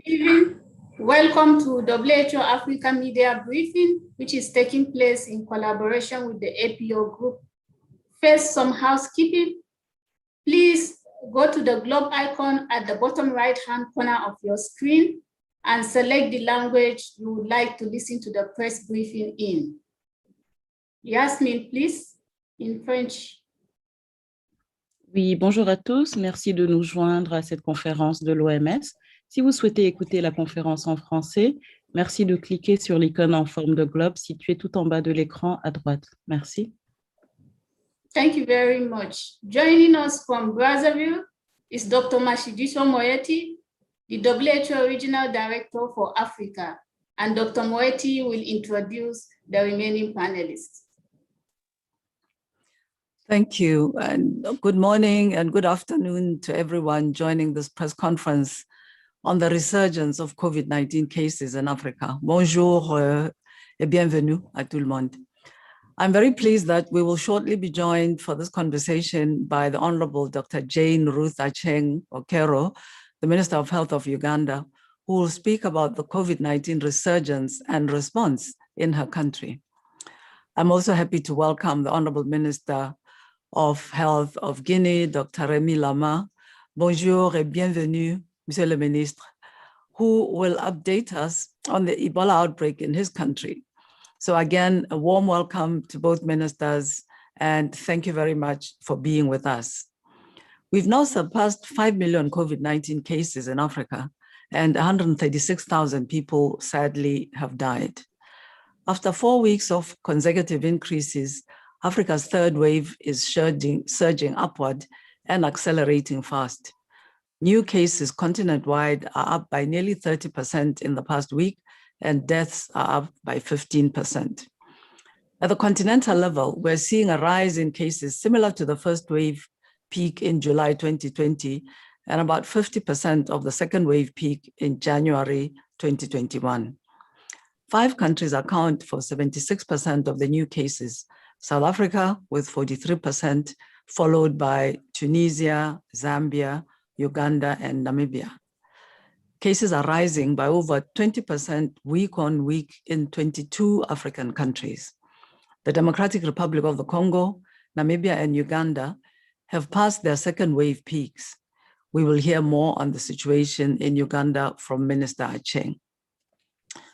Evening. Welcome to WHO Africa Media Briefing, which is taking place in collaboration with the APO Group. First, some housekeeping. Please go to the globe icon at the bottom right-hand corner of your screen and select the language you would like to listen to the press briefing in. Yasmine, please, in French. Oui, bonjour à tous. Merci de nous joindre à cette conférence de l'OMS. Si vous souhaitez écouter la conférence en français, merci de cliquer sur l'icône en forme de globe située tout en bas de l'écran à droite. Merci. Thank you very much. Joining us from Brazzaville is Dr. Matshidiso Moeti, the WHO Regional Director for Africa, and Dr. Moeti will introduce the remaining panelists. Thank you, and good morning and good afternoon to everyone joining this press conference on the resurgence of COVID-19 cases in Africa. Bonjour et bienvenue à tout le monde. I'm very pleased that we will shortly be joined for this conversation by the Honorable Dr. Jane Ruth Acheng Okero, the Minister of Health of Uganda, who will speak about the COVID-19 resurgence and response in her country. I'm also happy to welcome the Honorable Minister of Health of Guinea, Dr. Remy Lama. Bonjour et bienvenue, Monsieur le Ministre, who will update us on the Ebola outbreak in his country. So again, a warm welcome to both ministers, and thank you very much for being with us. We've now surpassed 5 million COVID-19 cases in Africa, and 136,000 people sadly have died. After 4 weeks of consecutive increases, Africa's third wave is surging upward and accelerating fast. New cases continent-wide are up by nearly 30% in the past week, and deaths are up by 15%. At the continental level, we're seeing a rise in cases similar to the first wave peak in July 2020, and about 50% of the second wave peak in January 2021. 5 countries account for 76% of the new cases: South Africa with 43%, followed by Tunisia, Zambia, Uganda, and Namibia. Cases are rising by over 20% week on week in 22 African countries. The Democratic Republic of the Congo, Namibia, and Uganda have passed their second wave peaks. We will hear more on the situation in Uganda from Minister Acheng.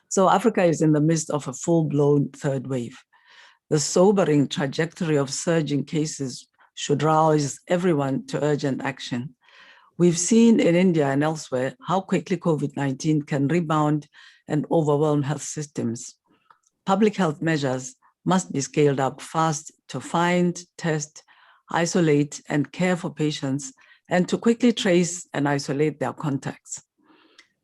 So Africa is in the midst of a full-blown third wave. The sobering trajectory of surging cases should rouse everyone to urgent action. We've seen in India and elsewhere how quickly COVID-19 can rebound and overwhelm health systems. Public health measures must be scaled up fast to find, test, isolate, and care for patients, and to quickly trace and isolate their contacts.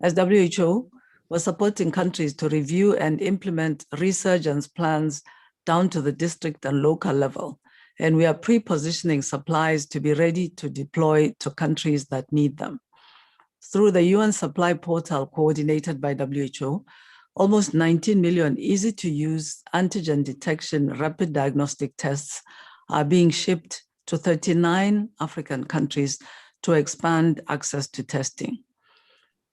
As WHO, we're supporting countries to review and implement resurgence plans down to the district and local level, and we are pre-positioning supplies to be ready to deploy to countries that need them. Through the UN Supply Portal coordinated by WHO, almost 19 million easy-to-use antigen detection rapid diagnostic tests are being shipped to 39 African countries to expand access to testing.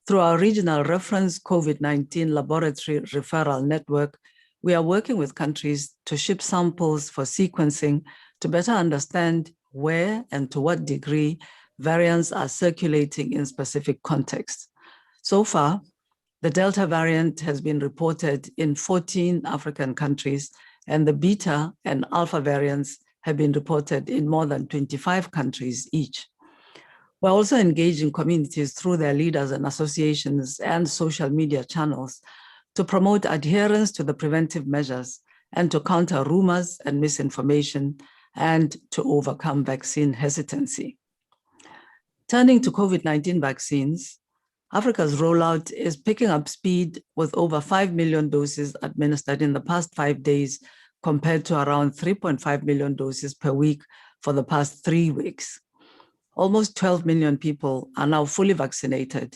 Through our regional reference COVID-19 laboratory referral network, we are working with countries to ship samples for sequencing to better understand where and to what degree variants are circulating in specific contexts. So far, the Delta variant has been reported in 14 African countries, and the Beta and Alpha variants have been reported in more than 25 countries each. We're also engaging communities through their leaders and associations and social media channels to promote adherence to the preventive measures and to counter rumors and misinformation and to overcome vaccine hesitancy. Turning to COVID-19 vaccines, Africa's rollout is picking up speed with over 5 million doses administered in the past 5 days compared to around 3.5 million doses per week for the past 3 weeks. Almost 12 million people are now fully vaccinated,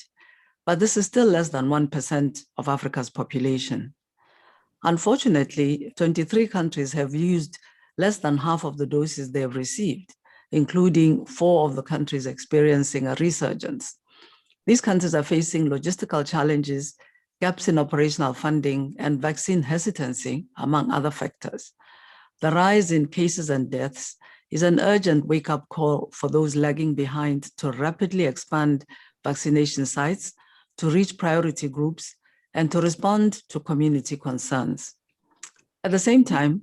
but this is still less than 1% of Africa's population. Unfortunately, 23 countries have used less than half of the doses they have received, including 4 of the countries experiencing a resurgence. These countries are facing logistical challenges, gaps in operational funding, and vaccine hesitancy, among other factors. The rise in cases and deaths is an urgent wake-up call for those lagging behind to rapidly expand vaccination sites, to reach priority groups, and to respond to community concerns. At the same time,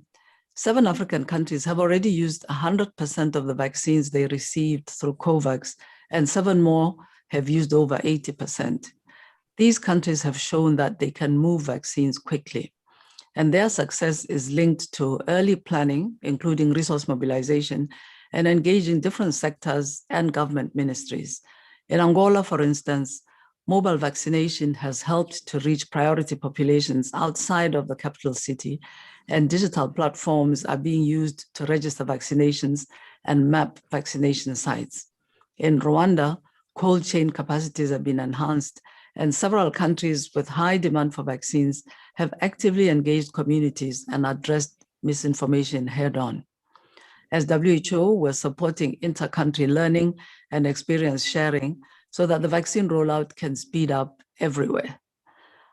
7 African countries have already used 100% of the vaccines they received through COVAX, and 7 more have used over 80%. These countries have shown that they can move vaccines quickly, and their success is linked to early planning, including resource mobilization, and engaging different sectors and government ministries. In Angola, for instance, mobile vaccination has helped to reach priority populations outside of the capital city, and digital platforms are being used to register vaccinations and map vaccination sites. In Rwanda, cold chain capacities have been enhanced, and several countries with high demand for vaccines have actively engaged communities and addressed misinformation head-on. As WHO, we're supporting inter-country learning and experience sharing so that the vaccine rollout can speed up everywhere.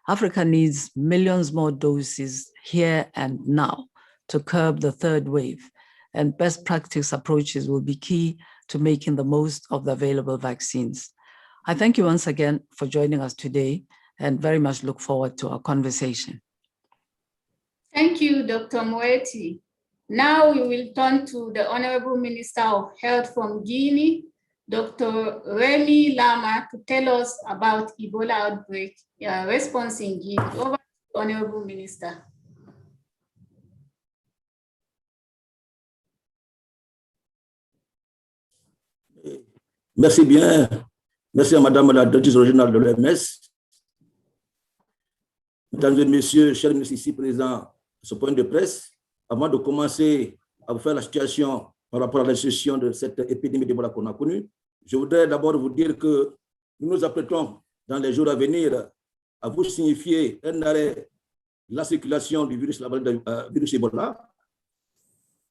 Africa needs millions more doses here and now to curb the third wave, and best practice approaches will be key to making the most of the available vaccines. I thank you once again for joining us today and very much look forward to our conversation. Thank you, Dr. Moeti. Now we will turn to the Honorable Minister of Health from Guinea, Dr. Remy Lama, to tell us about Ebola outbreak response in Guinea. Over to the Honorable Minister. Merci bien. Merci à Madame la directrice régionale de l'OMS. Mesdames et Messieurs, chers ministres ici présents à ce point de presse, avant de commencer à vous faire la situation par rapport à la gestion de cette épidémie d'Ebola qu'on a connue, je voudrais d'abord vous dire que nous nous apprêtons dans les jours à venir à vous signifier un arrêt de la circulation du virus Ebola,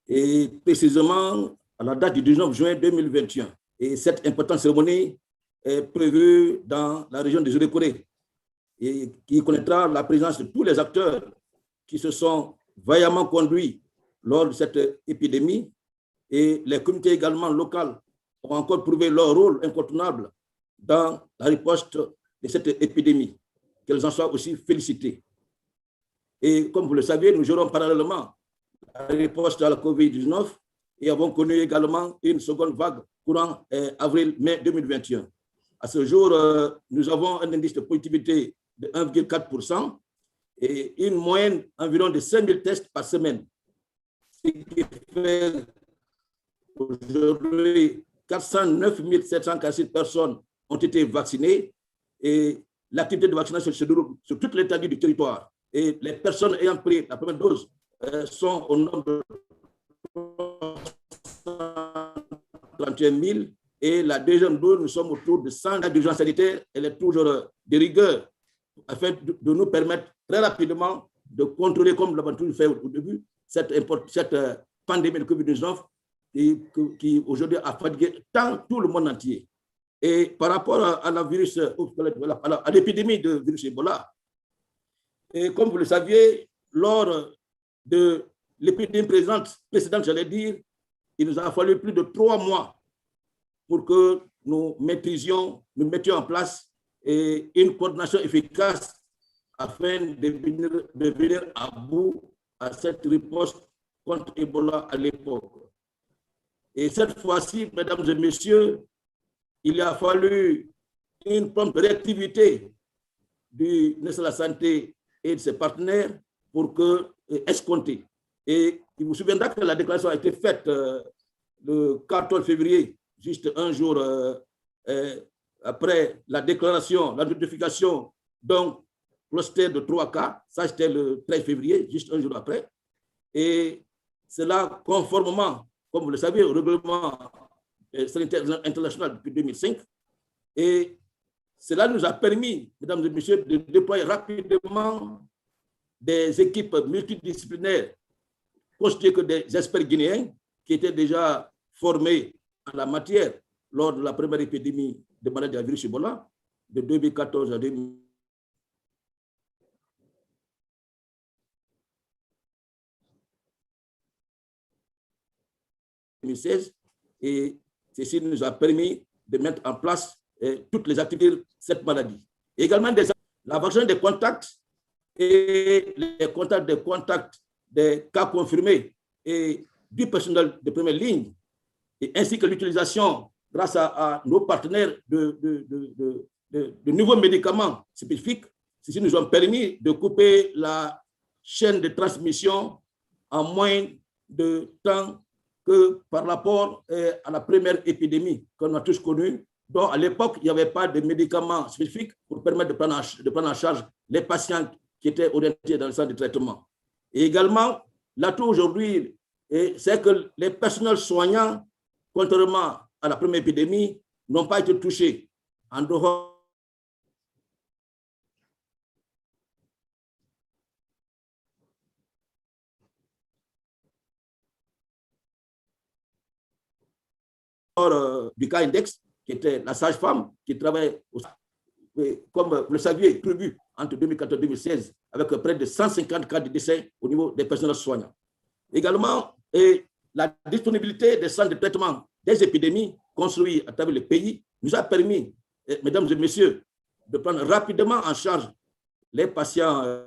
et précisément à la date du 19 juin 2021. Et cette importante cérémonie est prévue dans la région des Orékoré, et qui connaîtra la présence de tous les acteurs qui se sont vaillamment conduits lors de cette épidémie, et les communautés également locales ont encore prouvé leur rôle incontournable dans la riposte de cette épidémie. Qu'elles en soient aussi félicitées. Et comme vous le savez, nous gérons parallèlement la riposte à la COVID-19 et avons connu également une seconde vague courant avril-mai 2021. À ce jour, nous avons un indice de positivité de 1,4% et une moyenne environ de 5 000 tests par semaine. Ce qui fait aujourd'hui 409 746 personnes ont été vaccinées, et l'activité de vaccination se déroule sur toute l'étendue du territoire. Et les personnes ayant pris la première dose sont au nombre de 31 000, et la deuxième dose, nous sommes autour de 100 cas d'urgence sanitaire. Elle est toujours de rigueur afin de nous permettre très rapidement de contrôler, comme nous l'avons toujours fait au début, cette pandémie de COVID-19 qui aujourd'hui a fatigué tout le monde entier. Et par rapport à l'épidémie de virus Ebola, et comme vous le saviez, lors de l'épidémie précédente, j'allais dire, il nous a fallu plus de 3 mois pour que nous mettions en place une coordination efficace afin de venir à bout à cette riposte contre Ebola à l'époque. Et cette fois-ci, mesdames et messieurs, il a fallu une prompte réactivité du ministère de la Santé et de ses partenaires pour que escompter. Et il vous souviendra que la déclaration a été faite le 14 février, juste un jour après la déclaration, la notification d'un cluster de 3 cas. Ça, c'était le 13 février, juste un jour après. Et cela, conformément, comme vous le savez, au règlement sanitaire international depuis 2005. Et cela nous a permis, mesdames et messieurs, de déployer rapidement des équipes multidisciplinaires constituées que des experts guinéens qui étaient déjà formés en la matière lors de la première épidémie de maladie à virus Ebola. de 2014 à 2016, et ceci nous a permis de mettre en place toutes les activités de cette maladie. Et également la vaccination des contacts et les contacts des cas confirmés et du personnel de première ligne, et ainsi que l'utilisation, grâce à nos partenaires, de nouveaux médicaments spécifiques. Ceci nous a permis de couper la chaîne de transmission en moins de temps que par rapport à la première épidémie qu'on a tous connue, dont à l'époque, il n'y avait pas de médicaments spécifiques pour permettre de prendre en charge les patients qui étaient orientés dans le centre de traitement. Et également, l'atout aujourd'hui, c'est que les personnels soignants, contrairement à la première épidémie, n'ont pas été touchés en dehors du cas index, qui était la sage-femme qui travaillait, comme vous le saviez, prévu entre 2014 et 2016, avec près de 150 cas de décès au niveau des personnels soignants. Également, la disponibilité des centres de traitement des épidémies construits à travers le pays nous a permis, mesdames et messieurs, de prendre rapidement en charge les patients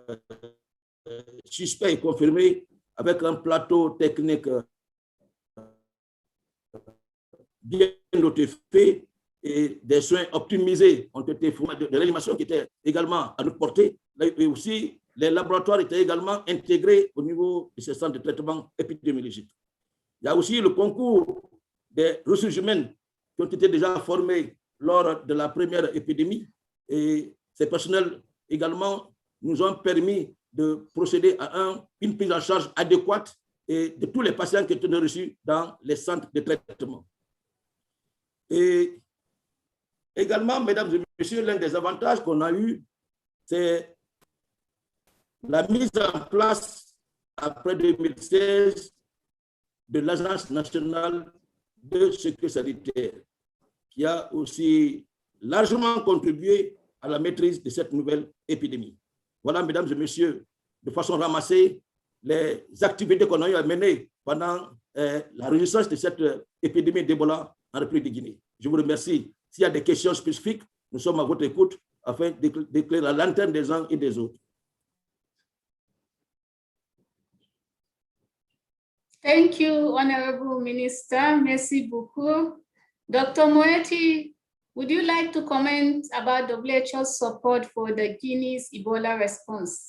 suspects et confirmés avec un plateau technique bien notifié et des soins optimisés ont été fournis, de réanimation qui étaient également à notre portée, et aussi les laboratoires étaient également intégrés au niveau de ces centres de traitement épidémiologique. Il y a aussi le concours des ressources humaines qui ont été déjà formés lors de la première épidémie, et ces personnels également nous ont permis de procéder à une prise en charge adéquate de tous les patients qui étaient reçus dans les centres de traitement. Et également, mesdames et messieurs, l'un des avantages qu'on a eu, c'est la mise en place, après 2016, de l'Agence nationale de sécurité sanitaire, qui a aussi largement contribué à la maîtrise de cette nouvelle épidémie. Voilà, mesdames et messieurs, de façon ramassée, les activités qu'on a eu à mener pendant la résistance de cette épidémie d'Ebola en République de Guinée. Je vous remercie. S'il y a des questions spécifiques, nous sommes à votre écoute afin d'éclairer la lanterne des uns et des autres. Thank you, Honorable Minister. Merci beaucoup. Dr. Moeti, would you like to comment about WHO's support for the Guinea's Ebola response?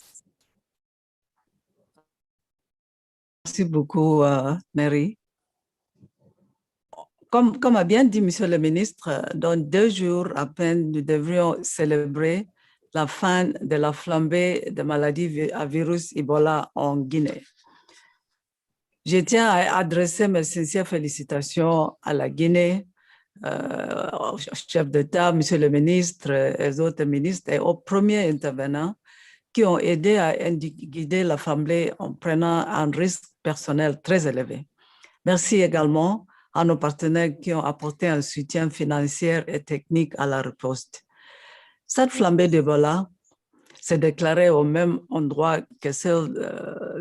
Merci beaucoup, Mary. Comme a bien dit Monsieur le ministre, dans 2 jours à peine, nous devrions célébrer la fin de la flambée de maladies à virus Ebola en Guinée. Je tiens à adresser mes sincères félicitations à la Guinée, au chef d'État, Monsieur le ministre, et aux autres ministres et aux premiers intervenants qui ont aidé à guider la flambée en prenant un risque personnel très élevé. Merci également à nos partenaires qui ont apporté un soutien financier et technique à la riposte. Cette flambée d'Ebola s'est déclarée au même endroit que celle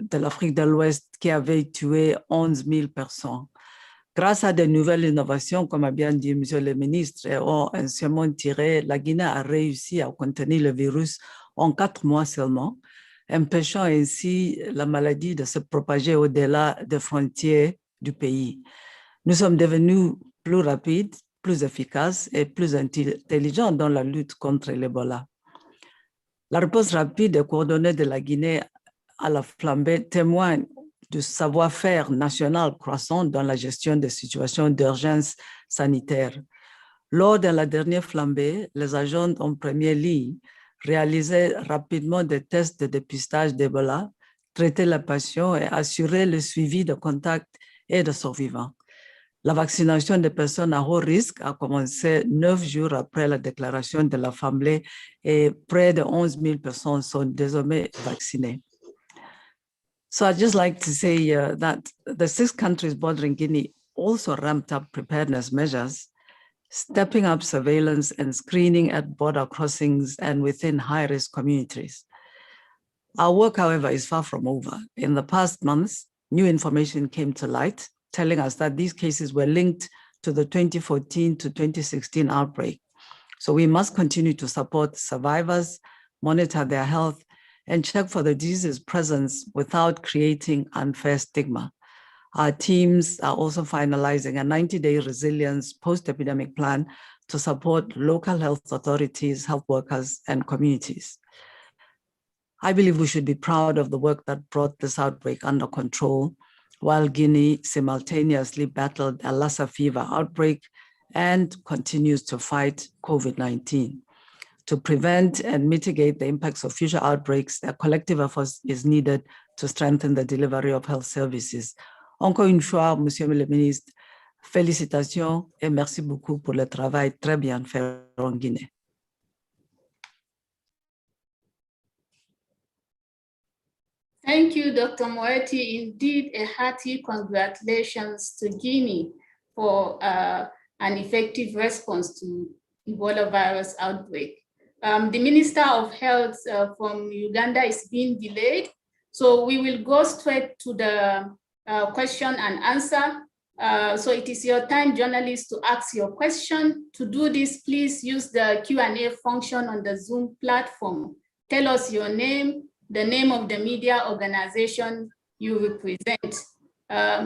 de l'Afrique de l'Ouest qui avait tué 11 000 personnes. Grâce à de nouvelles innovations, comme a bien dit M. le ministre, et ont anciennement tiré, la Guinée a réussi à contenir le virus en 4 mois seulement, empêchant ainsi la maladie de se propager au-delà des frontières du pays. Nous sommes devenus plus rapides, plus efficaces et plus intelligents dans la lutte contre l'Ebola. La réponse rapide et coordonnée de la Guinée à la flambée témoigne du savoir-faire national croissant dans la gestion des situations d'urgence sanitaire. Lors de la dernière flambée, les agents en première ligne réalisaient rapidement des tests de dépistage d'Ebola, traitaient les patients et assuraient le suivi de contacts et de survivants. La vaccination des personnes à haut risque a commencé 9 jours après la déclaration de la flambée et près de 11 000 personnes sont désormais vaccinées. So I'd just like to say that the 6 countries bordering Guinea also ramped up preparedness measures stepping up surveillance and screening at border crossings and within high-risk communities. Our work, however, is far from over. In the past months, new information came to light, telling us that these cases were linked to the 2014 to 2016 outbreak. So we must continue to support survivors, monitor their health, and check for the disease's presence without creating unfair stigma. Our teams are also finalizing a 90-day resilience post-epidemic plan to support local health authorities, health workers, and communities. I believe we should be proud of the work that brought this outbreak under control, while Guinea simultaneously battled a Lassa fever outbreak and continues to fight COVID-19. To prevent and mitigate the impacts of future outbreaks, a collective effort is needed to strengthen the delivery of health services. Encore une fois, Monsieur le Ministre, félicitations et merci beaucoup pour le travail très bien fait en Guinée. Thank you, Dr. Moeti. Indeed, a hearty congratulations to Guinea for an effective response to Ebola virus outbreak. The Minister of Health from Uganda is being delayed, so we will go straight to the question and answer. So it is your time, journalists, to ask your question. To do this, please use the Q&A function on the Zoom platform. Tell us your name, the name of the media organization you represent.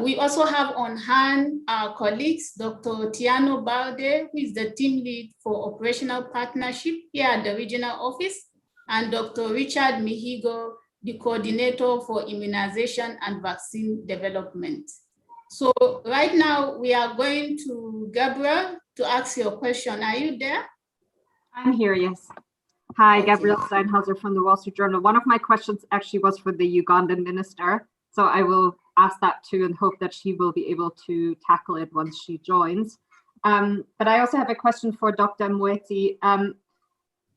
We also have on hand our colleagues, Dr. Tiano Balde, who is the team lead for operational partnership here at the regional office, and Dr. Richard Mihigo, the coordinator for immunization and vaccine development. So right now we are going to Gabriel to ask your question. Are you there? I'm here, yes. Hi, Okay. Gabrielle Steinhauser from the Wall Street Journal. One of my questions actually was for the Ugandan minister, so I will ask that too and hope that she will be able to tackle it once she joins. But I also have a question for Dr. Moeti.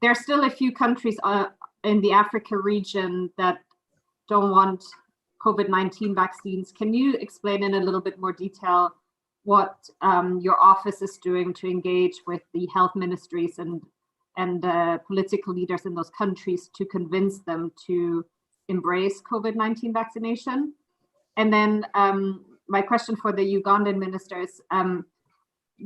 There are still a few countries in the Africa region that don't want COVID-19 vaccines. Can you explain in a little bit more detail what your office is doing to engage with the health ministries and political leaders in those countries to convince them to embrace COVID-19 vaccination? And then my question for the Ugandan minister is,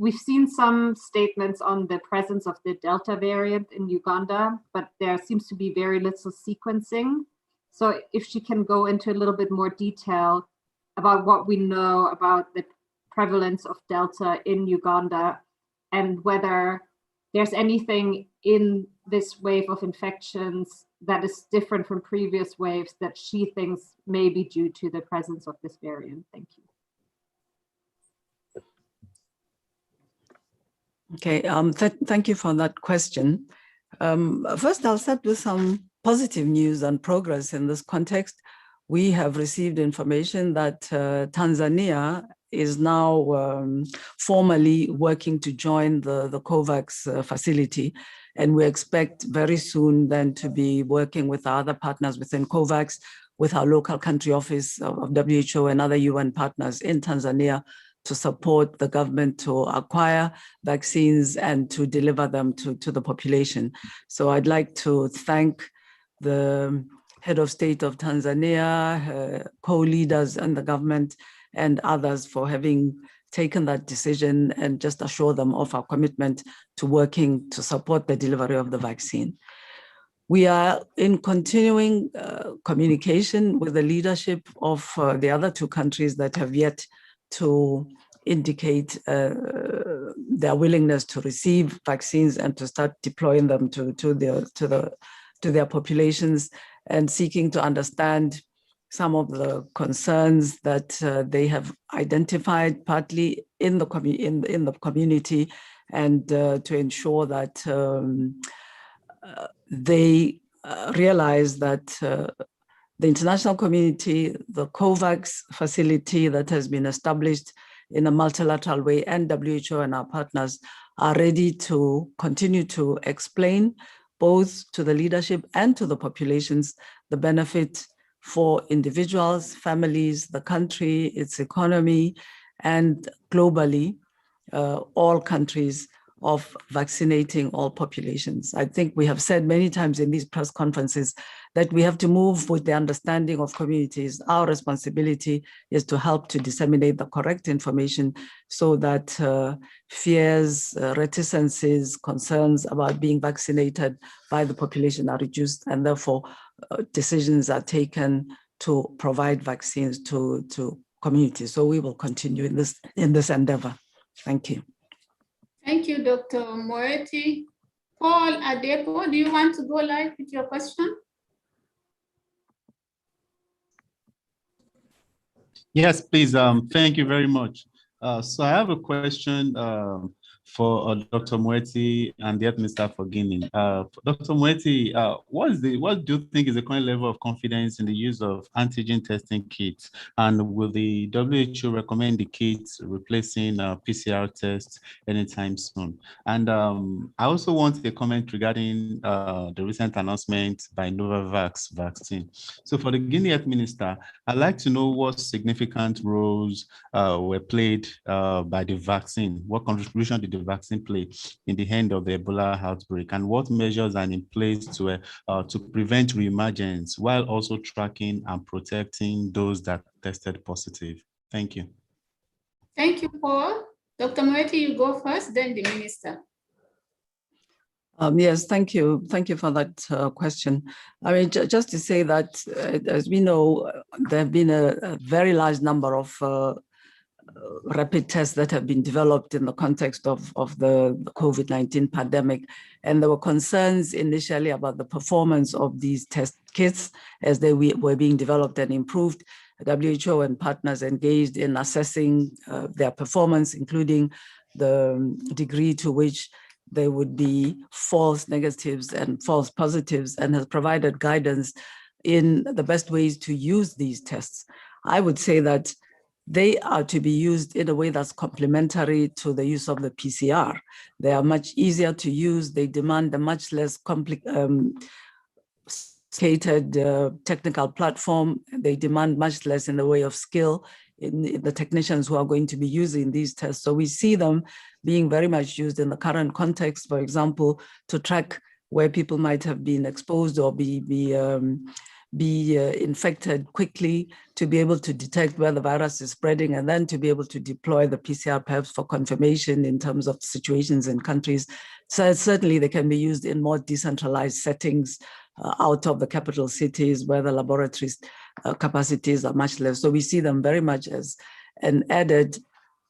we've seen some statements on the presence of the Delta variant in Uganda, but there seems to be very little sequencing. So if she can go into a little bit more detail about what we know about the prevalence of Delta in Uganda and whether there's anything in this wave of infections that is different from previous waves that she thinks may be due to the presence of this variant. Thank you. Okay, thank you for that question. First, I'll start with some positive news and progress in this context. We have received information that Tanzania is now formally working to join the COVAX facility. And we expect very soon then to be working with our other partners within COVAX, with our local country office of WHO and other UN partners in Tanzania to support the government to acquire vaccines and to deliver them to the population. So I'd like to thank the head of state of Tanzania, co-leaders and the government and others for having taken that decision and just assure them of our commitment to working to support the delivery of the vaccine. We are in continuing communication with the leadership of the other two countries that have yet to indicate their willingness to receive vaccines and to start deploying them to their populations, and seeking to understand some of the concerns that they have identified partly in the community, and to ensure that they realize that the international community, the COVAX facility that has been established in a multilateral way, and WHO and our partners are ready to continue to explain both to the leadership and to the populations the benefit for individuals, families, the country, its economy, and globally, all countries of vaccinating all populations. I think we have said many times in these press conferences that we have to move with the understanding of communities. Our responsibility is to help to disseminate the correct information so that fears, reticences, concerns about being vaccinated by the population are reduced, and therefore decisions are taken to provide vaccines to communities. So we will continue in this endeavor. Thank you. Thank you, Dr. Moeti. Paul Adepo, do you want to go live with your question? Yes, please. Thank you very much. So I have a question for Dr. Moeti and the Health Minister for Guinea. Dr. Moeti, what do you think is the current level of confidence in the use of antigen testing kits? And will the WHO recommend the kits replacing PCR tests anytime soon? And I also want a comment regarding the recent announcement by Novavax vaccine. So for the Guinea Health Minister, I'd like to know what significant roles were played by the vaccine. What contribution did the vaccine play in the end of the Ebola outbreak, and what measures are in place to prevent reemergence while also tracking and protecting those that tested positive? Thank you. Thank you, Paul. Dr. Moeti, you go first, then the Minister. Yes, thank you. Thank you for that question. I mean, just to say that, as we know, there have been a very large number of rapid tests that have been developed in the context of the COVID-19 pandemic. And there were concerns initially about the performance of these test kits as they were being developed and improved. WHO and partners engaged in assessing their performance, including the degree to which there would be false negatives and false positives, and has provided guidance in the best ways to use these tests. I would say that they are to be used in a way that's complementary to the use of the PCR. They are much easier to use. They demand a much less complicated technical platform. They demand much less in the way of skill in the technicians who are going to be using these tests. So we see them being very much used in the current context, for example, to track where people might have been exposed or be infected quickly, to be able to detect where the virus is spreading, and then to be able to deploy the PCR perhaps for confirmation in terms of situations in countries. So certainly they can be used in more decentralized settings out of the capital cities where the laboratories capacities are much less. So we see them very much as an added,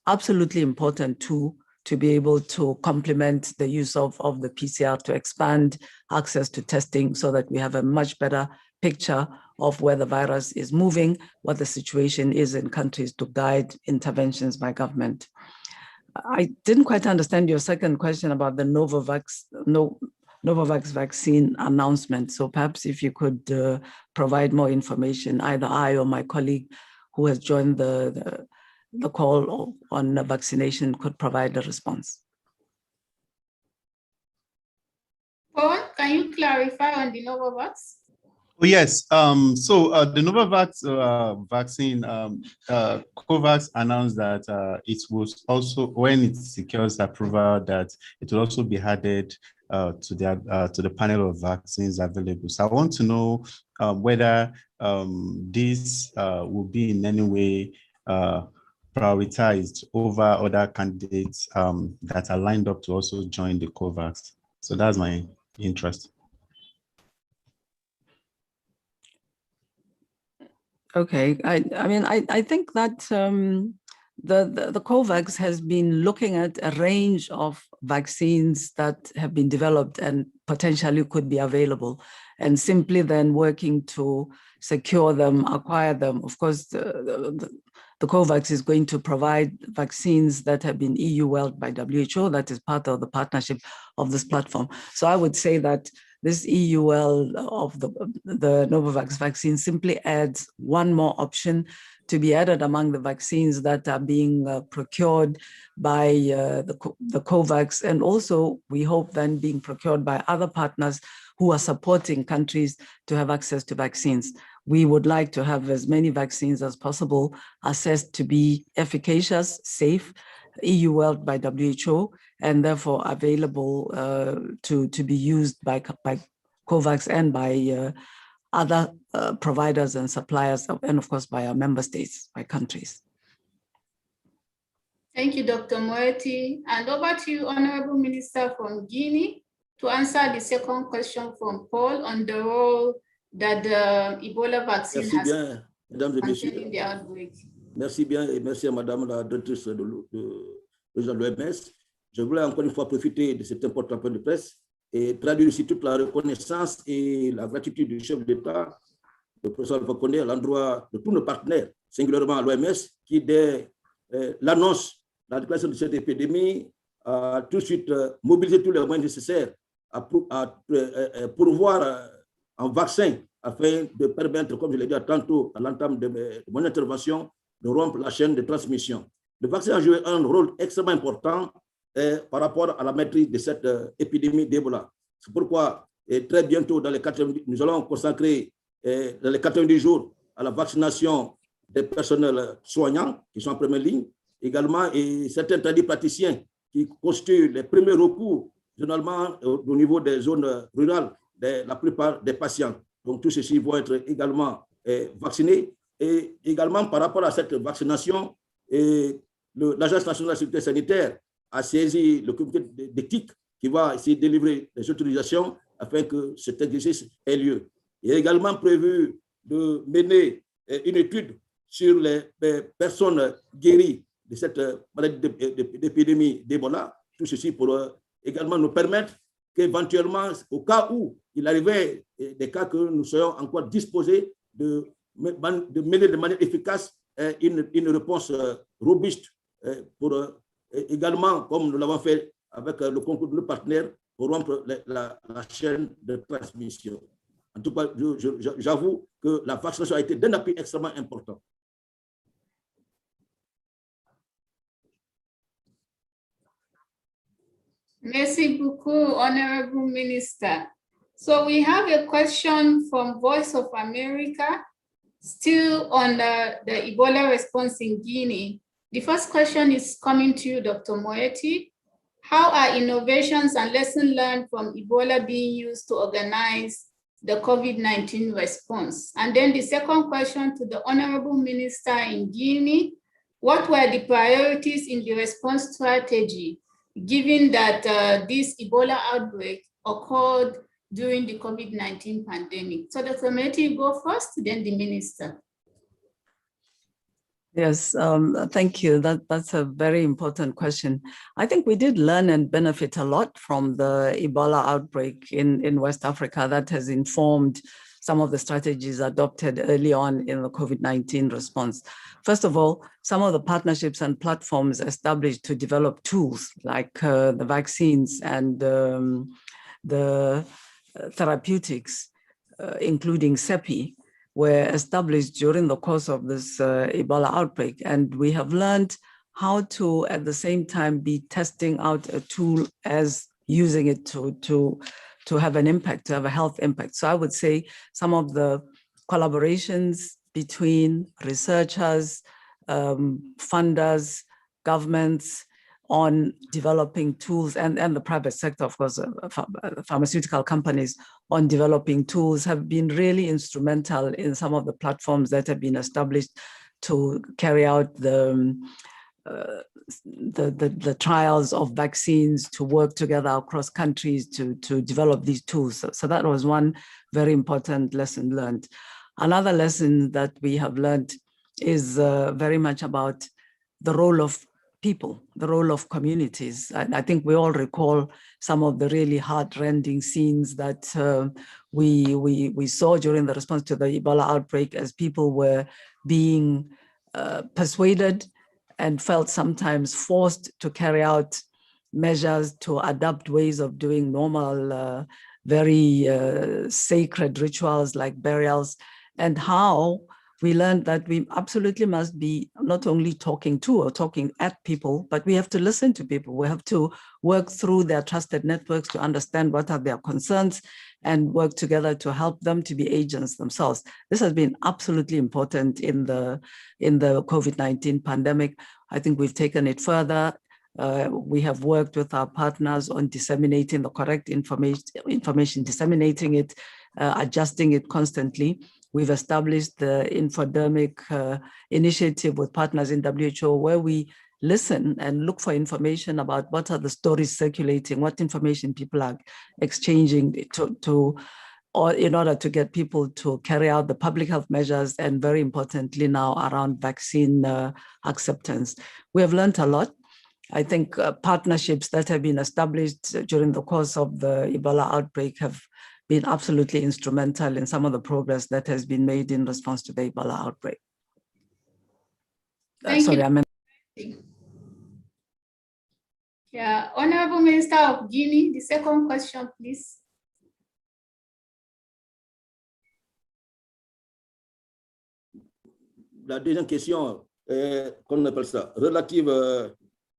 absolutely important tool to be able to complement the use of the PCR to expand access to testing so that we have a much better picture of where the virus is moving, what the situation is in countries to guide interventions by government. I didn't quite understand your second question about the Novavax vaccine announcement. So perhaps if you could provide more information, either I or my colleague who has joined the call on vaccination could provide a response. Paul, can you clarify on the Novavax? Oh, yes. So the Novavax vaccine, COVAX announced that it was also, when it secures approval, that it will also be added to the panel of vaccines available. So I want to know whether this will be in any way prioritized over other candidates that are lined up to also join the COVAX. So that's my interest. Okay, I mean, I think that the COVAX has been looking at a range of vaccines that have been developed and potentially could be available, and simply then working to secure them, acquire them. Of course, the COVAX is going to provide vaccines that have been EU-welled by WHO. That is part of the partnership of this platform. So I would say that this EUL of the Novavax vaccine simply adds one more option to be added among the vaccines that are being procured by the COVAX, and also we hope then being procured by other partners who are supporting countries to have access to vaccines. We would like to have as many vaccines as possible assessed to be efficacious, safe, EU World by WHO, and therefore available to be used by COVAX and by other providers and suppliers, and of course by our member states, by countries. Thank you, Dr. Moeti. And over to you, Honorable Minister from Guinea, to answer the second question from Paul on the role that the Ebola vaccine Merci has bien, mesdames et messieurs. in the outbreak. Merci bien et merci à Madame la directrice de l'OMS. Je voulais encore une fois profiter de cet important point de presse et traduire ici toute la reconnaissance et la gratitude du chef d'État, le professeur Fakonde, à l'endroit de tous nos partenaires, singulièrement à l'OMS, qui dès l'annonce, la déclaration de cette épidémie, a tout de suite mobilisé tous les moyens nécessaires à pourvoir un vaccin afin de permettre, comme je l'ai dit tantôt à l'entame de mon intervention, de rompre la chaîne de transmission. Le vaccin a joué un rôle extrêmement important par rapport à la maîtrise de cette épidémie d'Ebola. C'est pourquoi très bientôt, dans les 90, nous allons consacrer dans les 90 jours à la vaccination des personnels soignants qui sont en première ligne, également et certains praticiens qui constituent les premiers recours, généralement au niveau des zones rurales, la plupart des patients. Donc, tous ceux-ci vont être également vaccinés. Et également, par rapport à cette vaccination, l'Agence nationale de sécurité sanitaire a saisi le comité d'éthique qui va essayer de délivrer les autorisations afin que cet exercice ait lieu. Il est également prévu de mener une étude sur les personnes guéries de cette maladie d'épidémie d'Ebola. Tout ceci pour également nous permettre qu'éventuellement, au cas où il arrivait des cas que nous soyons encore disposés de mener de manière efficace une réponse robuste pour également, comme nous l'avons fait avec le concours de nos partenaires, pour rompre la chaîne de transmission. En tout cas, j'avoue que la vaccination a été d'un appui extrêmement important. Merci beaucoup, Honorable Minister. So we have a question from Voice of America, still on the Ebola response in Guinea. The first question is coming to you, Dr. Moeti. How are innovations and lessons learned from Ebola being used to organize the COVID-19 response? And then the second question to the Honorable Minister in Guinea, what were the priorities in the response strategy, given that this Ebola outbreak occurred during the COVID-19 pandemic? So Dr. Moeti, go first, then the Minister. Yes, thank you. That's a very important question. I think we did learn and benefit a lot from the Ebola outbreak in West Africa. That has informed some of the strategies adopted early on in the COVID-19 response. First of all, some of the partnerships and platforms established to develop tools like the vaccines and the therapeutics, including CEPI, were established during the course of this Ebola outbreak. And we have learned how to, at the same time, be testing out a tool as using it to have an impact, to have a health impact. So I would say some of the collaborations between researchers, funders, governments, on developing tools, and the private sector, of course, pharmaceutical companies on developing tools have been really instrumental in some of the platforms that have been established to carry out the trials of vaccines, to work together across countries to develop these tools. So that was one very important lesson learned. Another lesson that we have learned is very much about the role of people, the role of communities. I think we all recall some of the really heart-rending scenes that we saw during the response to the Ebola outbreak, as people were being persuaded and felt sometimes forced to carry out measures to adapt ways of doing normal, very sacred rituals like burials, and how we learned that we absolutely must be not only talking to or talking at people, but we have to listen to people. We have to work through their trusted networks to understand what are their concerns and work together to help them to be agents themselves. This has been absolutely important in the COVID-19 pandemic. I think we've taken it further. We have worked with our partners on disseminating the correct information, disseminating it, adjusting it constantly. We've established the Infodemic initiative with partners in WHO, where we listen and look for information about what are the stories circulating, what information people are exchanging or in order to get people to carry out the public health measures, and very importantly now around vaccine acceptance. We have learned a lot. I think partnerships that have been established during the course of the Ebola outbreak have been absolutely instrumental in some of the progress that has been made in response to the Ebola outbreak. Sorry, Yeah, Honorable Minister of Guinea, the second question, please. La deuxième question, qu'on appelle ça, relative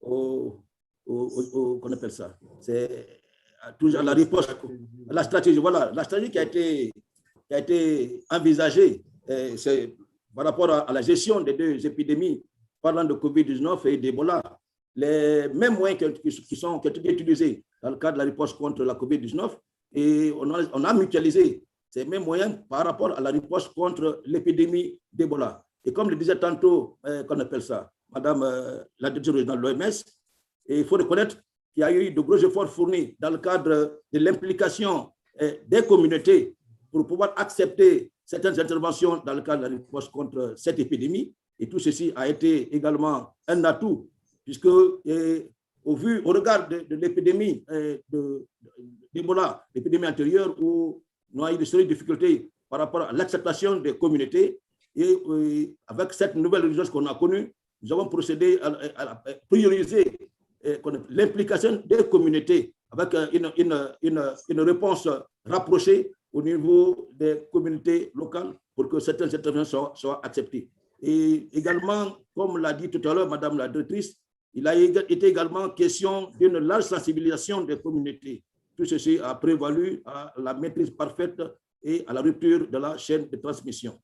qu'on appelle ça, c'est toujours à la riposte, à la stratégie. Voilà, la stratégie qui a été envisagée, c'est par rapport à la gestion des deux épidémies, parlant de COVID-19 et d'Ebola. Les mêmes moyens qui ont été utilisés dans le cadre de la riposte contre la COVID-19, et on a mutualisé ces mêmes moyens par rapport à la riposte contre l'épidémie d'Ebola. Et comme le disait tantôt, qu'on appelle ça, Madame la directrice régionale de l'OMS, il faut reconnaître qu'il y a eu de gros efforts fournis dans le cadre de l'implication des communautés pour pouvoir accepter certaines interventions dans le cadre de la riposte contre cette épidémie. Et tout ceci a été également un atout, puisque au regard de l'épidémie d'Ebola, l'épidémie antérieure, où nous avons eu de sérieuses difficultés par rapport à l'acceptation des communautés, et avec cette nouvelle urgence qu'on a connue, nous avons procédé à prioriser l'implication des communautés avec une réponse rapprochée au niveau des communautés locales pour que certaines interventions soient acceptées. Et également, comme l'a dit tout à l'heure Madame la directrice, il a été également question d'une large sensibilisation des communautés. Tout ceci a prévalu à la maîtrise parfaite et à la rupture de la chaîne de transmission.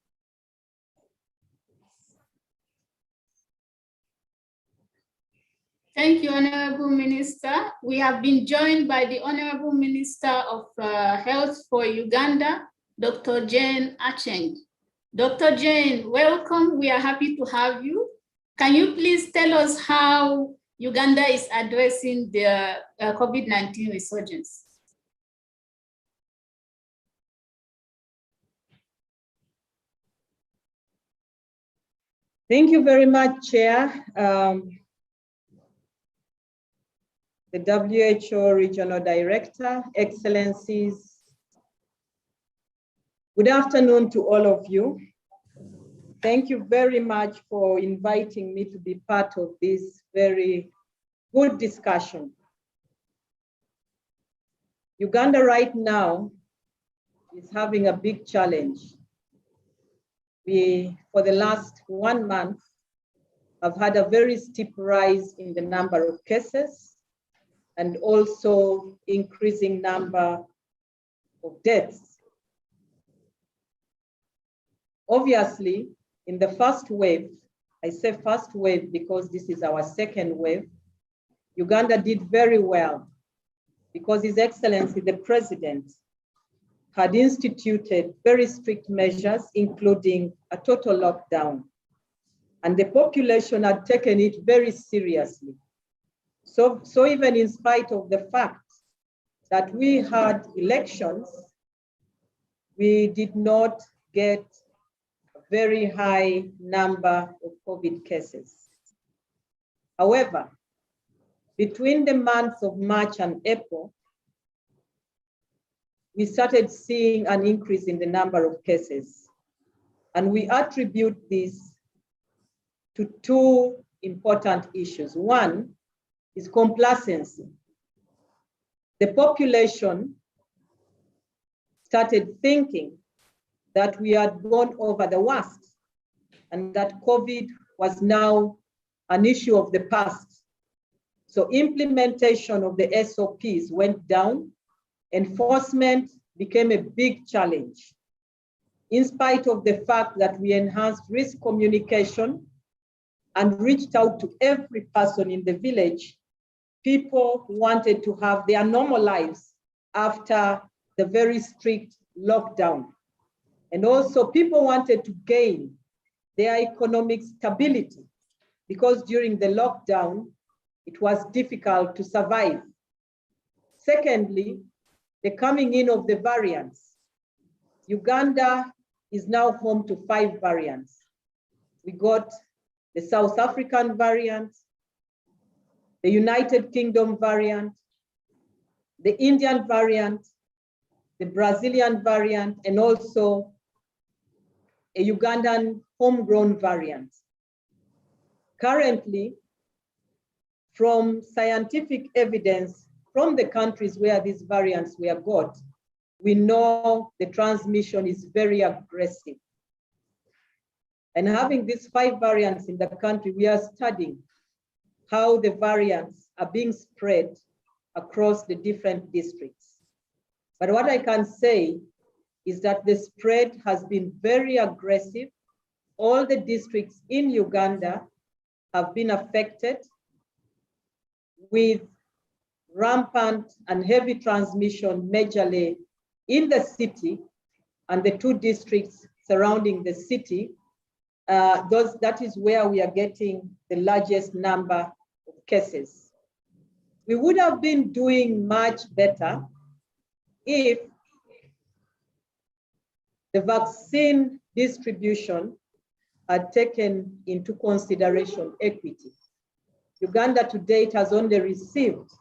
Thank you, Honorable Minister. We have been joined by the Honorable Minister of Health for Uganda, Dr. Jane Acheng. Dr. Jane, welcome. We are happy to have you. Can you please tell us how Uganda is addressing the COVID-19 resurgence? Thank you very much, Chair. The WHO Regional Director, Excellencies, good afternoon to all of you. Thank you very much for inviting me to be part of this very good discussion. Uganda right now is having a big challenge. We, for the last 1 month, have had a very steep rise in the number of cases and also increasing number of deaths. Obviously, in the first wave, I say first wave because this is our second wave, Uganda did very well because His Excellency, the President, had instituted very strict measures, including a total lockdown. And the population had taken it very seriously. So even in spite of the fact that we had elections, we did not get a very high number of COVID cases. However, between the months of March and April, we started seeing an increase in the number of cases. And we attribute this to two important issues. One is complacency. The population started thinking that we had gone over the worst and that COVID was now an issue of the past. So implementation of the SOPs went down, enforcement became a big challenge. In spite of the fact that we enhanced risk communication and reached out to every person in the village, people wanted to have their normal lives after the very strict lockdown. And also people wanted to gain their economic stability because during the lockdown, it was difficult to survive. Secondly, the coming in of the variants. Uganda is now home to 5 variants. We got the South African variant, the United Kingdom variant, the Indian variant, the Brazilian variant, and also a Ugandan homegrown variant. Currently, from scientific evidence from the countries where these variants were got, we know the transmission is very aggressive. And having these 5 variants in the country, we are studying how the variants are being spread across the different districts. But what I can say is that the spread has been very aggressive. All the districts in Uganda have been affected with rampant and heavy transmission majorly in the city and the 2 districts surrounding the city. That is where we are getting the largest number of cases. We would have been doing much better if the vaccine distribution had taken into consideration equity. Uganda to date has only received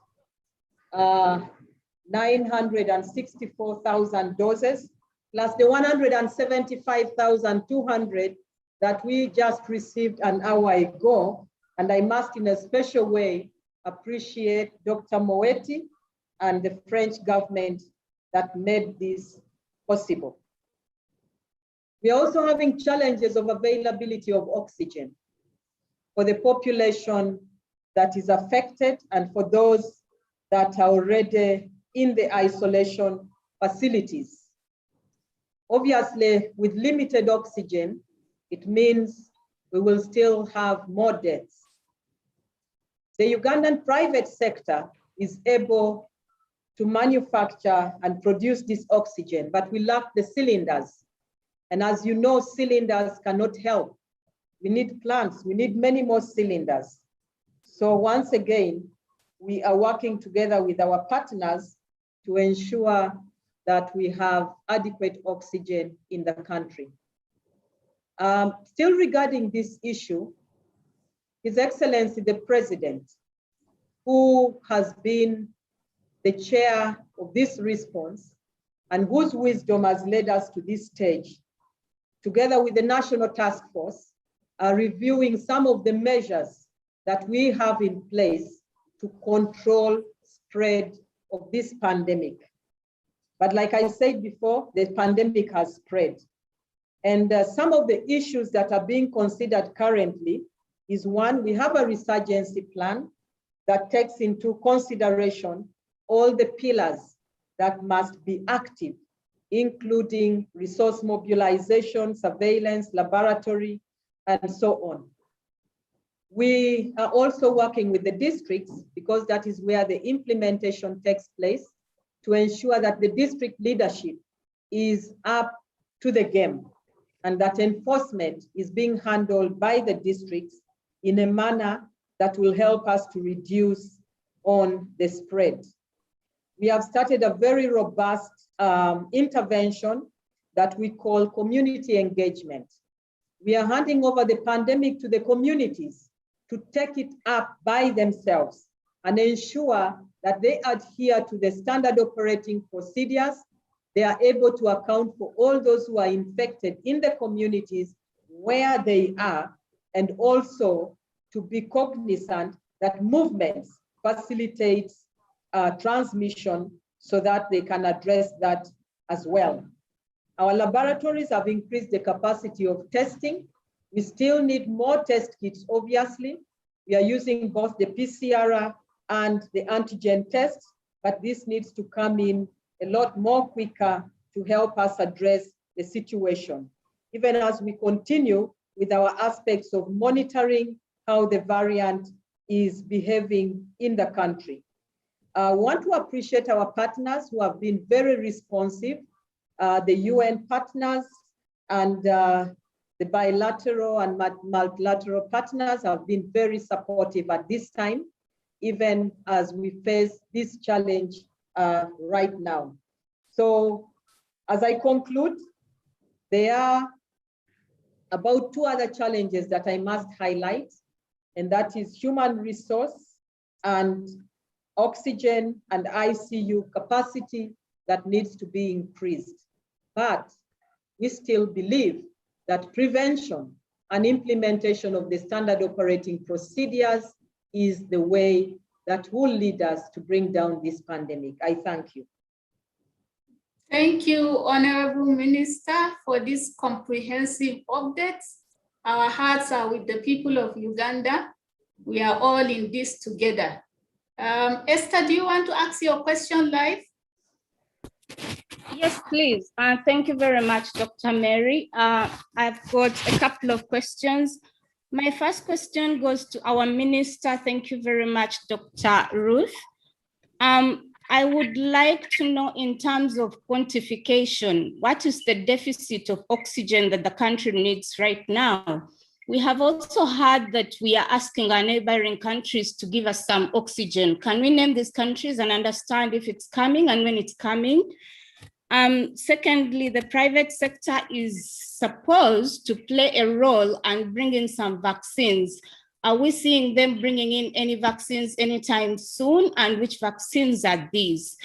964,000 doses, plus the 175,200 that we just received an hour ago. And I must in a special way appreciate Dr. Moeti and the French government that made this possible. We are also having challenges of availability of oxygen for the population that is affected and for those that are already in the isolation facilities. Obviously, with limited oxygen, it means we will still have more deaths. The Ugandan private sector is able to manufacture and produce this oxygen, but we lack the cylinders. And as you know, cylinders cannot help. We need plants, we need many more cylinders. So once again, we are working together with our partners to ensure that we have adequate oxygen in the country. Still regarding this issue, His Excellency the President, who has been the chair of this response and whose wisdom has led us to this stage, together with the National Task Force, are reviewing some of the measures that we have in place to control spread of this pandemic. But like I said before, the pandemic has spread. And some of the issues that are being considered currently is one, we have a resurgency plan that takes into consideration all the pillars that must be active, including resource mobilization, surveillance, laboratory, and so on. We are also working with the districts because that is where the implementation takes place to ensure that the district leadership is up to the game and that enforcement is being handled by the districts in a manner that will help us to reduce on the spread. We have started a very robust intervention that we call community engagement. We are handing over the pandemic to the communities to take it up by themselves and ensure that they adhere to the standard operating procedures. They are able to account for all those who are infected in the communities where they are, and also to be cognizant that movements facilitates transmission so that they can address that as well. Our laboratories have increased the capacity of testing. We still need more test kits, obviously. We are using both the PCR and the antigen tests, but this needs to come in a lot more quicker to help us address the situation, even as we continue with our aspects of monitoring how the variant is behaving in the country. I want to appreciate our partners who have been very responsive, the UN partners and the bilateral and multilateral partners have been very supportive at this time, even as we face this challenge right now. So as I conclude, there are about 2 other challenges that I must highlight, and that is human resource and oxygen and ICU capacity that needs to be increased. But we still believe that prevention and implementation of the standard operating procedures is the way that will lead us to bring down this pandemic. I thank you. Thank you, Honorable Minister, for this comprehensive update. Our hearts are with the people of Uganda. We are all in this together. Esther, do you want to ask your question live? Yes, please. Thank you very much, Dr. Mary. I've got a couple of questions. My first question goes to our minister. Thank you very much, Dr. Ruth. I would like to know, in terms of quantification, what is the deficit of oxygen that the country needs right now? We have also heard that we are asking our neighboring countries to give us some oxygen. Can we name these countries and understand if it's coming and when it's coming? Secondly, the private sector is supposed to play a role and bring in some vaccines. Are we seeing them bringing in any vaccines anytime soon, and which vaccines are these?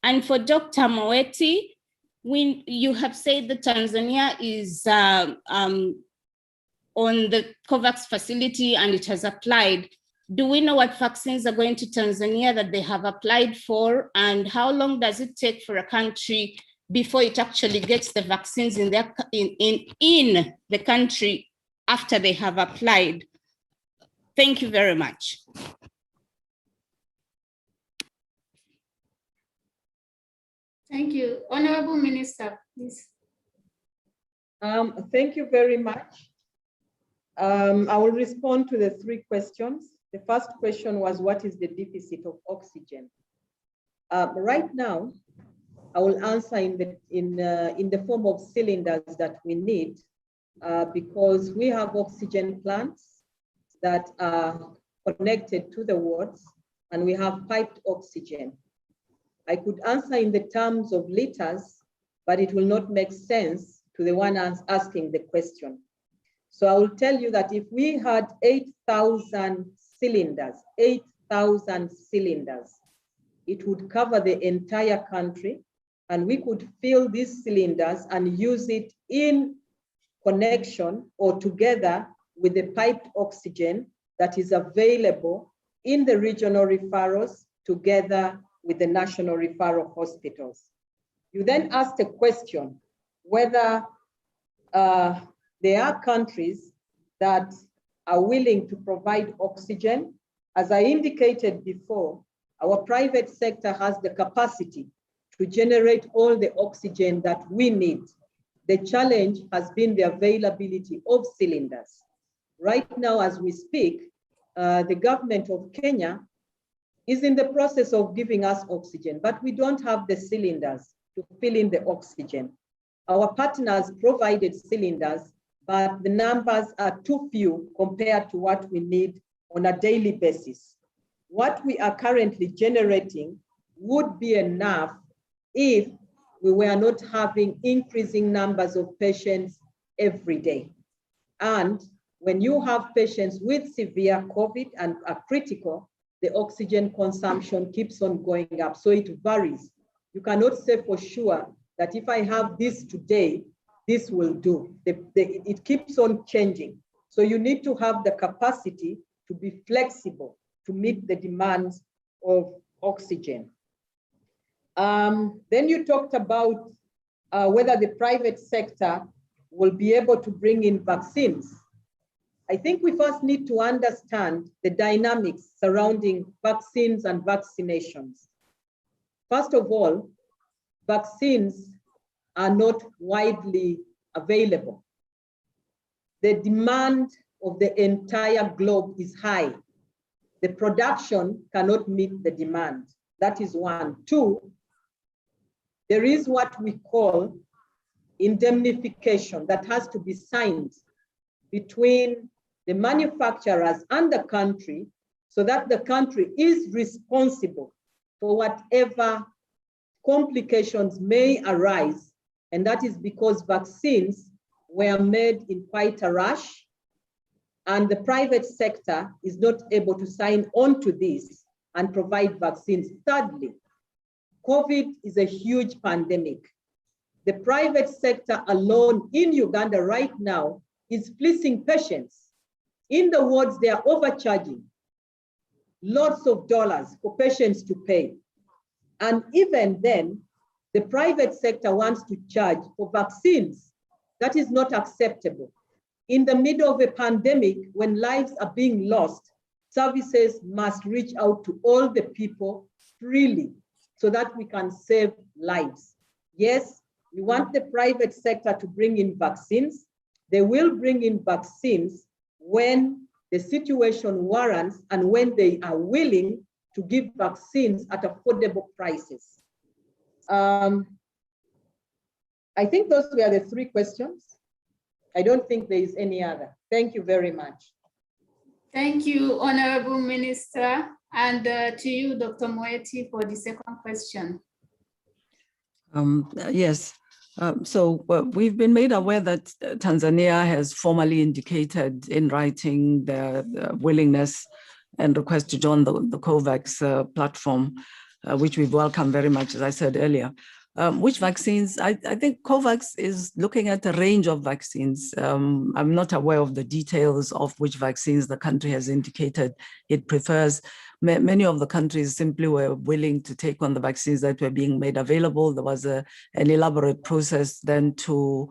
And for Dr. Moeti, you have said that Tanzania is on the COVAX facility and it has applied. Do we know what vaccines are going to Tanzania that they have applied for, and how long does it take for a country before it actually gets the vaccines in the country after they have applied? Thank you very much. Thank you. Honorable Minister, please. Thank you very much. I will respond to the 3 questions. The first question was, what is the deficit of oxygen? Right now, I will answer in the form of cylinders that we need, because we have oxygen plants that are connected to the wards, and we have piped oxygen. I could answer in the terms of liters, but it will not make sense to the one asking the question. So I will tell you that if we had 8,000 cylinders, it would cover the entire country, and we could fill these cylinders and use it in connection or together with the piped oxygen that is available in the regional referrals together with the national referral hospitals. You then asked a question whether there are countries that are willing to provide oxygen. As I indicated before, our private sector has the capacity to generate all the oxygen that we need. The challenge has been the availability of cylinders. Right now, as we speak, the government of Kenya is in the process of giving us oxygen, but we don't have the cylinders to fill in the oxygen. Our partners provided cylinders, but the numbers are too few compared to what we need on a daily basis. What we are currently generating would be enough if we were not having increasing numbers of patients every day. And when you have patients with severe COVID and are critical, the oxygen consumption keeps on going up. So it varies. You cannot say for sure that if I have this today, this will do. It keeps on changing. So you need to have the capacity to be flexible to meet the demands of oxygen. Then you talked about whether the private sector will be able to bring in vaccines. I think we first need to understand the dynamics surrounding vaccines and vaccinations. First of all, vaccines are not widely available. The demand of the entire globe is high. The production cannot meet the demand. That is one. Two, there is what we call indemnification that has to be signed between the manufacturers and the country so that the country is responsible for whatever complications may arise. And that is because vaccines were made in quite a rush, and the private sector is not able to sign on to this and provide vaccines. Thirdly, COVID is a huge pandemic. The private sector alone in Uganda right now is fleecing patients. In the wards, they are overcharging lots of dollars for patients to pay. And even then, the private sector wants to charge for vaccines. That is not acceptable. In the middle of a pandemic, when lives are being lost, services must reach out to all the people freely so that we can save lives. Yes, we want the private sector to bring in vaccines. They will bring in vaccines when the situation warrants and when they are willing to give vaccines at affordable prices. I think those were the three questions. I don't think there is any other. Thank you very much. Thank you, Honorable Minister. And to you, Dr. Moeti, for the second question. Yes. We've been made aware that Tanzania has formally indicated in writing their willingness and request to join the COVAX platform, which we welcome very much, as I said earlier. Which vaccines? I think COVAX is looking at a range of vaccines. I'm not aware of the details of which vaccines the country has indicated it prefers. Many of the countries simply were willing to take on the vaccines that were being made available. There was an elaborate process then to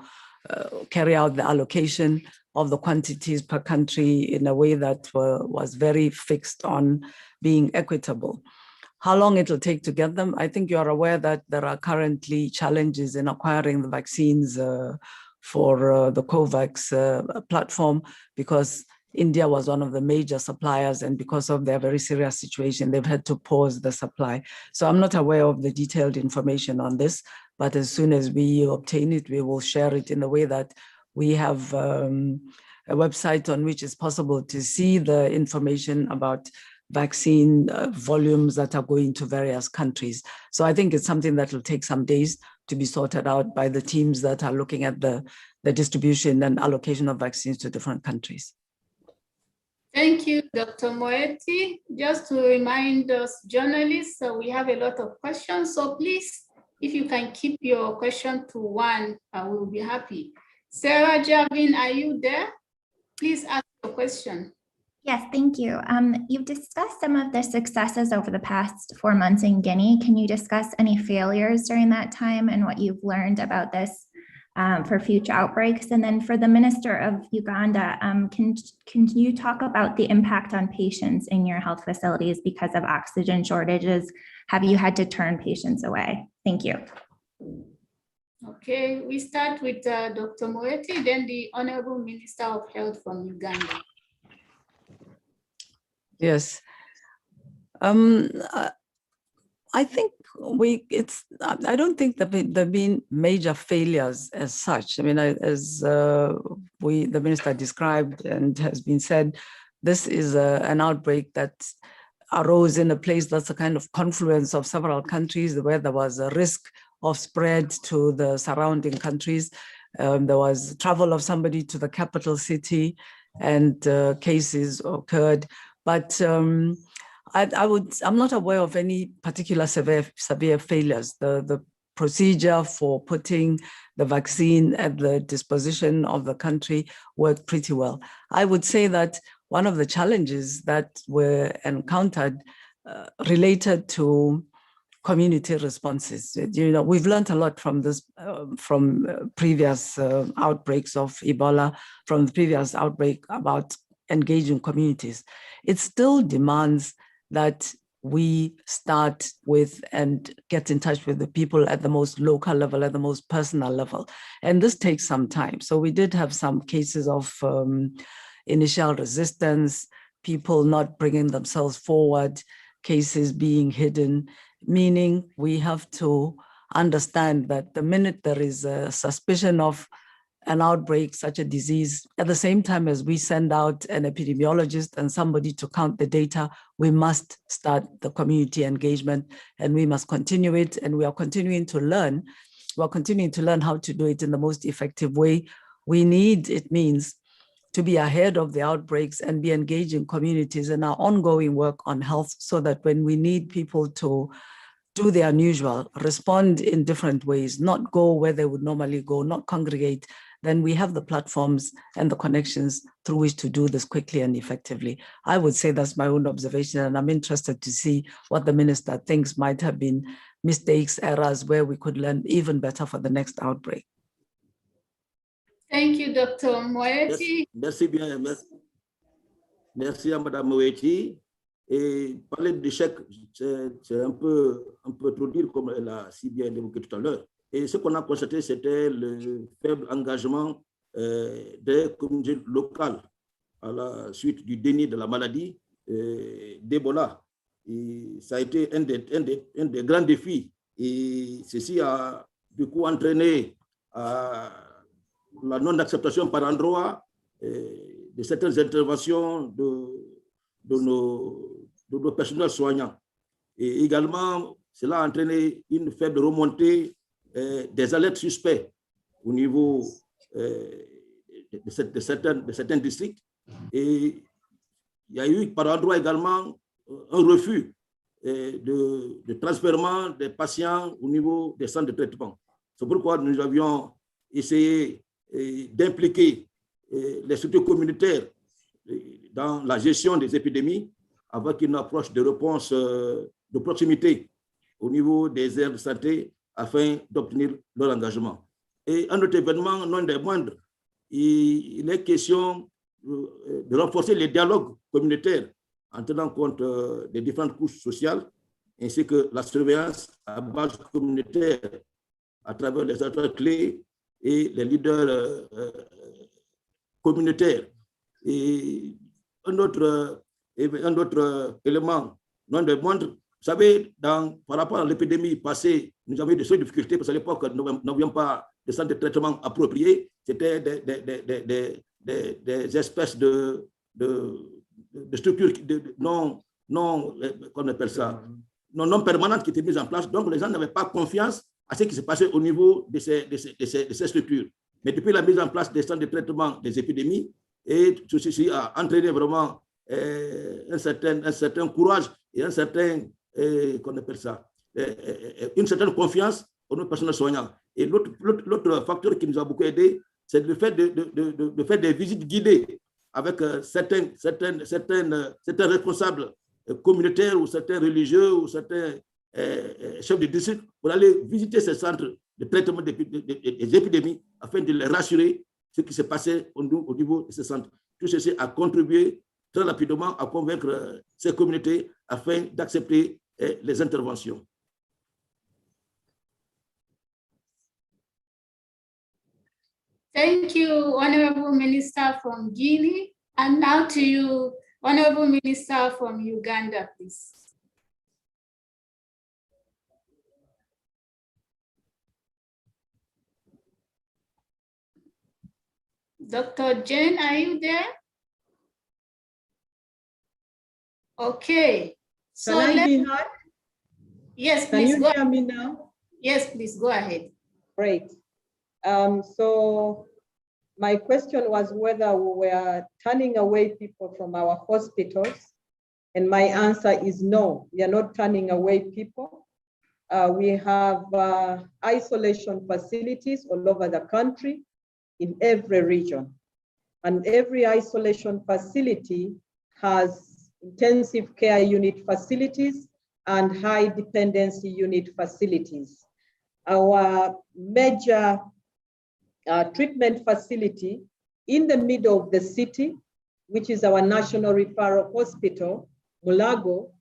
carry out the allocation of the quantities per country in a way that was very fixed on being equitable. How long it'll take to get them? I think you're aware that there are currently challenges in acquiring the vaccines for the COVAX platform because India was one of the major suppliers, and because of their very serious situation, they've had to pause the supply. So I'm not aware of the detailed information on this, but as soon as we obtain it, we will share it in a way that we have a website on which it's possible to see the information about vaccine volumes that are going to various countries. So I think it's something that will take some days to be sorted out by the teams that are looking at the distribution and allocation of vaccines to different countries. Thank you, Dr. Moeti. Just to remind us journalists, we have a lot of questions. So please, if you can keep your question to one, we will be happy. Sarah Javin, are you there? Please ask your question. Yes, thank you. You've discussed some of the successes over the past 4 months in Guinea. Can you discuss any failures during that time and what you've learned about this for future outbreaks? And then for the Minister of Uganda, can you talk about the impact on patients in your health facilities because of oxygen shortages? Have you had to turn patients away? Thank you. Okay, we start with Dr. Moeti, then the Honorable Minister of Health from Uganda. Yes. I think I don't think that there have been major failures as such. I mean, as the minister described and has been said, this is an outbreak that arose in a place that's a kind of confluence of several countries where there was a risk of spread to the surrounding countries. There was travel of somebody to the capital city and cases occurred. But I'm not aware of any particular severe failures. The procedure for putting the vaccine at the disposition of the country worked pretty well. I would say that one of the challenges that were encountered related to community responses. You know, we've learned a lot from this, from previous outbreaks of Ebola, from the previous outbreak about engaging communities. It still demands that we start with and get in touch with the people at the most local level, at the most personal level. And this takes some time. So we did have some cases of initial resistance, people not bringing themselves forward, cases being hidden, meaning we have to understand that the minute there is a suspicion of an outbreak, such a disease, at the same time as we send out an epidemiologist and somebody to count the data, we must start the community engagement and we must continue it. And we are continuing to learn. We're continuing to learn how to do it in the most effective way. We need, it means, to be ahead of the outbreaks and be engaged in communities in our ongoing work on health, so that when we need people to do the unusual, respond in different ways, not go where they would normally go, not congregate, then we have the platforms and the connections through which to do this quickly and effectively. I would say that's my own observation, and I'm interested to see what the minister thinks might have been mistakes, errors, where we could learn even better for the next outbreak. Thank you, Dr. Moeti. Merci bien, merci à Madame Moeti. Et parler d'échec, c'est un peu trop dire, comme elle a si bien évoqué tout à l'heure. Et ce qu'on a constaté, c'était le faible engagement des communautés locales à la suite du déni de la maladie d'Ebola. Et ça a été un des grands défis. Et ceci a du coup entraîné la non-acceptation par endroit de certaines interventions de nos personnels soignants. Et également, cela a entraîné une faible remontée des alertes suspects au niveau de certains districts. Et il y a eu par endroit également un refus de transfèrement des patients au niveau des centres de traitement. C'est pourquoi nous avions essayé d'impliquer les structures communautaires dans la gestion des épidémies avec une approche de réponse de proximité au niveau des aires de santé afin d'obtenir leur engagement. Et un autre événement, non des moindres, il est question de renforcer les dialogues communautaires en tenant compte des différentes couches sociales, ainsi que la surveillance à base communautaire à travers les acteurs clés et les leaders communautaires. Et un autre élément, non des moindres, vous savez, par rapport à l'épidémie passée, nous avions des difficultés parce qu'à l'époque, nous n'avions pas de centres de traitement appropriés. C'était des espèces de structures non permanentes qui étaient mises en place. Donc, les gens n'avaient pas confiance à ce qui se passait au niveau de ces structures. Mais depuis la mise en place des centres de traitement des épidémies, et tout ceci a entraîné vraiment un certain courage et un certain, une certaine confiance aux nos personnels soignants. Et l'autre facteur qui nous a beaucoup aidé, c'est le fait de faire des visites guidées avec certains responsables communautaires ou certains religieux ou certains chefs de district pour aller visiter ces centres de traitement des épidémies afin de les rassurer ce qui s'est passé au niveau de ces centres. Tout ceci a contribué très rapidement à convaincre ces communautés afin d'accepter les interventions. Thank you, Honorable Minister from Guinea. And now to you, Honorable Minister from Uganda, please. Dr. Jane, are you there? Okay. So Can I be heard? Yes, Can please. you hear me now? Yes, please go ahead. Great. So my question was whether we were turning away people from our hospitals. And my answer is no, we are not turning away people. We have isolation facilities all over the country in every region. And every isolation facility has intensive care unit facilities and high dependency unit facilities. Our major treatment facility in the middle of the city, which is our National Referral Hospital, Mulago,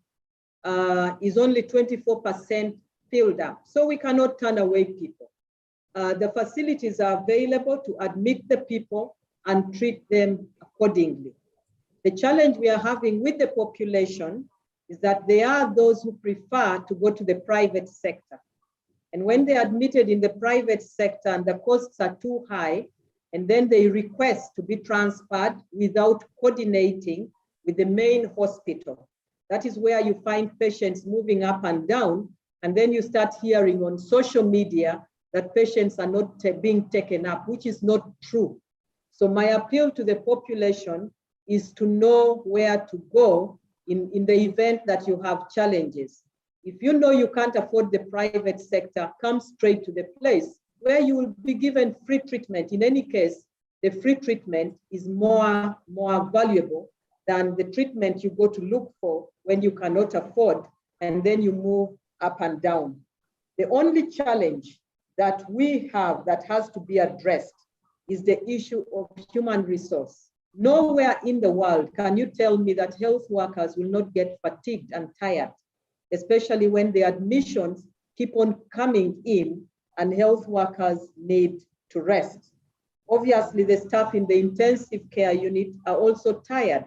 is only 24% filled up. So we cannot turn away people. The facilities are available to admit the people and treat them accordingly. The challenge we are having with the population is that there are those who prefer to go to the private sector. And when they're admitted in the private sector and the costs are too high, and then they request to be transferred without coordinating with the main hospital. That is where you find patients moving up and down, and then you start hearing on social media that patients are not being taken up, which is not true. So my appeal to the population is to know where to go in the event that you have challenges. If you know you can't afford the private sector, come straight to the place where you will be given free treatment. In any case, the free treatment is more valuable than the treatment you go to look for when you cannot afford, and then you move up and down. The only challenge that we have that has to be addressed is the issue of human resource. Nowhere in the world can you tell me that health workers will not get fatigued and tired, especially when the admissions keep on coming in and health workers need to rest. Obviously, the staff in the intensive care unit are also tired.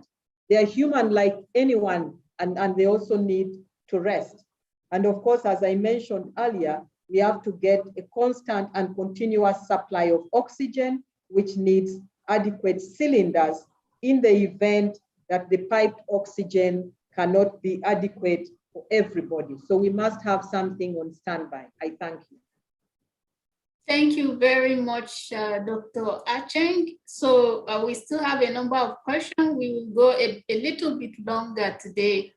They are human like anyone, and they also need to rest. And of course, as I mentioned earlier, we have to get a constant and continuous supply of oxygen, which needs adequate cylinders in the event that the piped oxygen cannot be adequate for everybody. So we must have something on standby. I thank you. Thank you very much, Dr. Acheng. So we still have a number of questions. We will go a little bit longer today.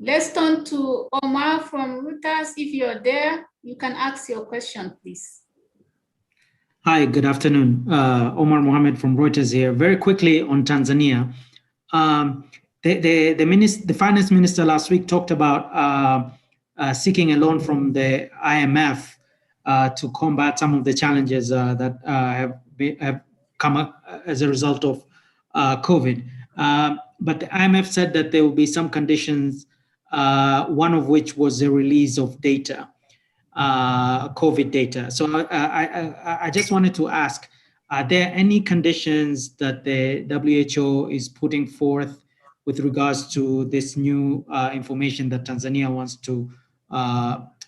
Let's turn to Omar from Reuters. If you're there, you can ask your question, please. Hi, good afternoon. Omar Mohammed from Reuters here. Very quickly on Tanzania. The finance minister last week talked about seeking a loan from the IMF to combat some of the challenges that have come up as a result of COVID. But the IMF said that there will be some conditions, one of which was the release of data, COVID data. So I just wanted to ask, are there any conditions that the WHO is putting forth with regards to this new information that Tanzania wants to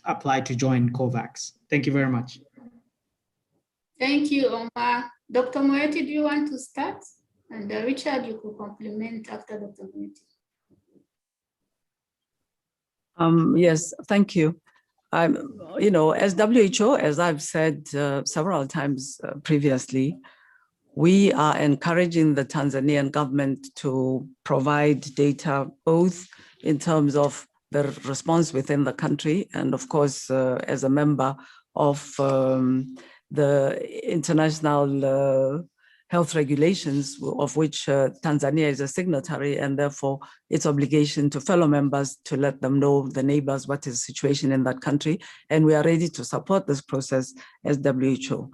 apply to join COVAX? Thank you very much. Thank you, Omar. Dr. Moeti, do you want to start? And Richard, you could complement after Dr. Moeti. Yes, thank you. You know, as WHO, as I've said several times previously, we are encouraging the Tanzanian government to provide data both in terms of the response within the country and, of course, as a member of the international health regulations, of which Tanzania is a signatory, and therefore its obligation to fellow members to let them know, the neighbors, what is the situation in that country. And we are ready to support this process as WHO.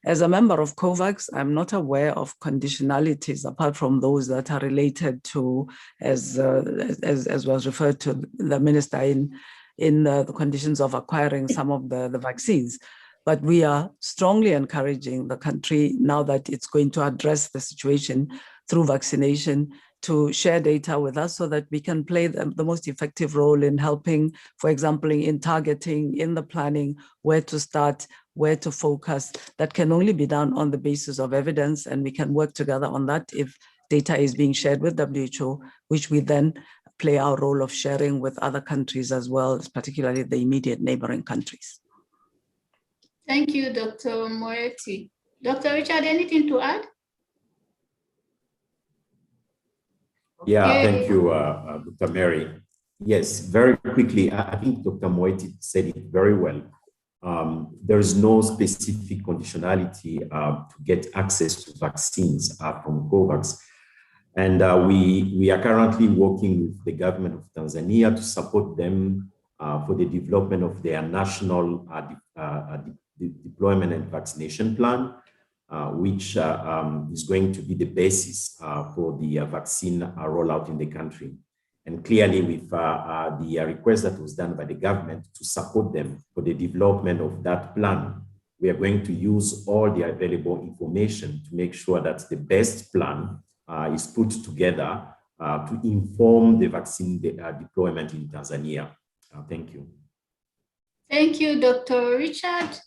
As a member of COVAX, I'm not aware of conditionalities apart from those that are related to, as was referred to the minister, in the conditions of acquiring some of the vaccines. But we are strongly encouraging the country, now that it's going to address the situation through vaccination, to share data with us so that we can play the most effective role in helping, for example, in targeting, in the planning, where to start, where to focus. That can only be done on the basis of evidence, and we can work together on that if data is being shared with WHO, which we then play our role of sharing with other countries as well, particularly the immediate neighboring countries. Thank you, Dr. Moeti. Dr. Richard, anything to add? Yeah, Okay. thank you, Dr. Mary. Yes, very quickly, I think Dr. Moeti said it very well. There is no specific conditionality to get access to vaccines from COVAX. And we are currently working with the government of Tanzania to support them for the development of their national deployment and vaccination plan, which is going to be the basis for the vaccine rollout in the country. And clearly with the request that was done by the government to support them for the development of that plan, we are going to use all the available information to make sure that the best plan is put together to inform the vaccine deployment in Tanzania. Thank you. Thank you, Dr. Richard.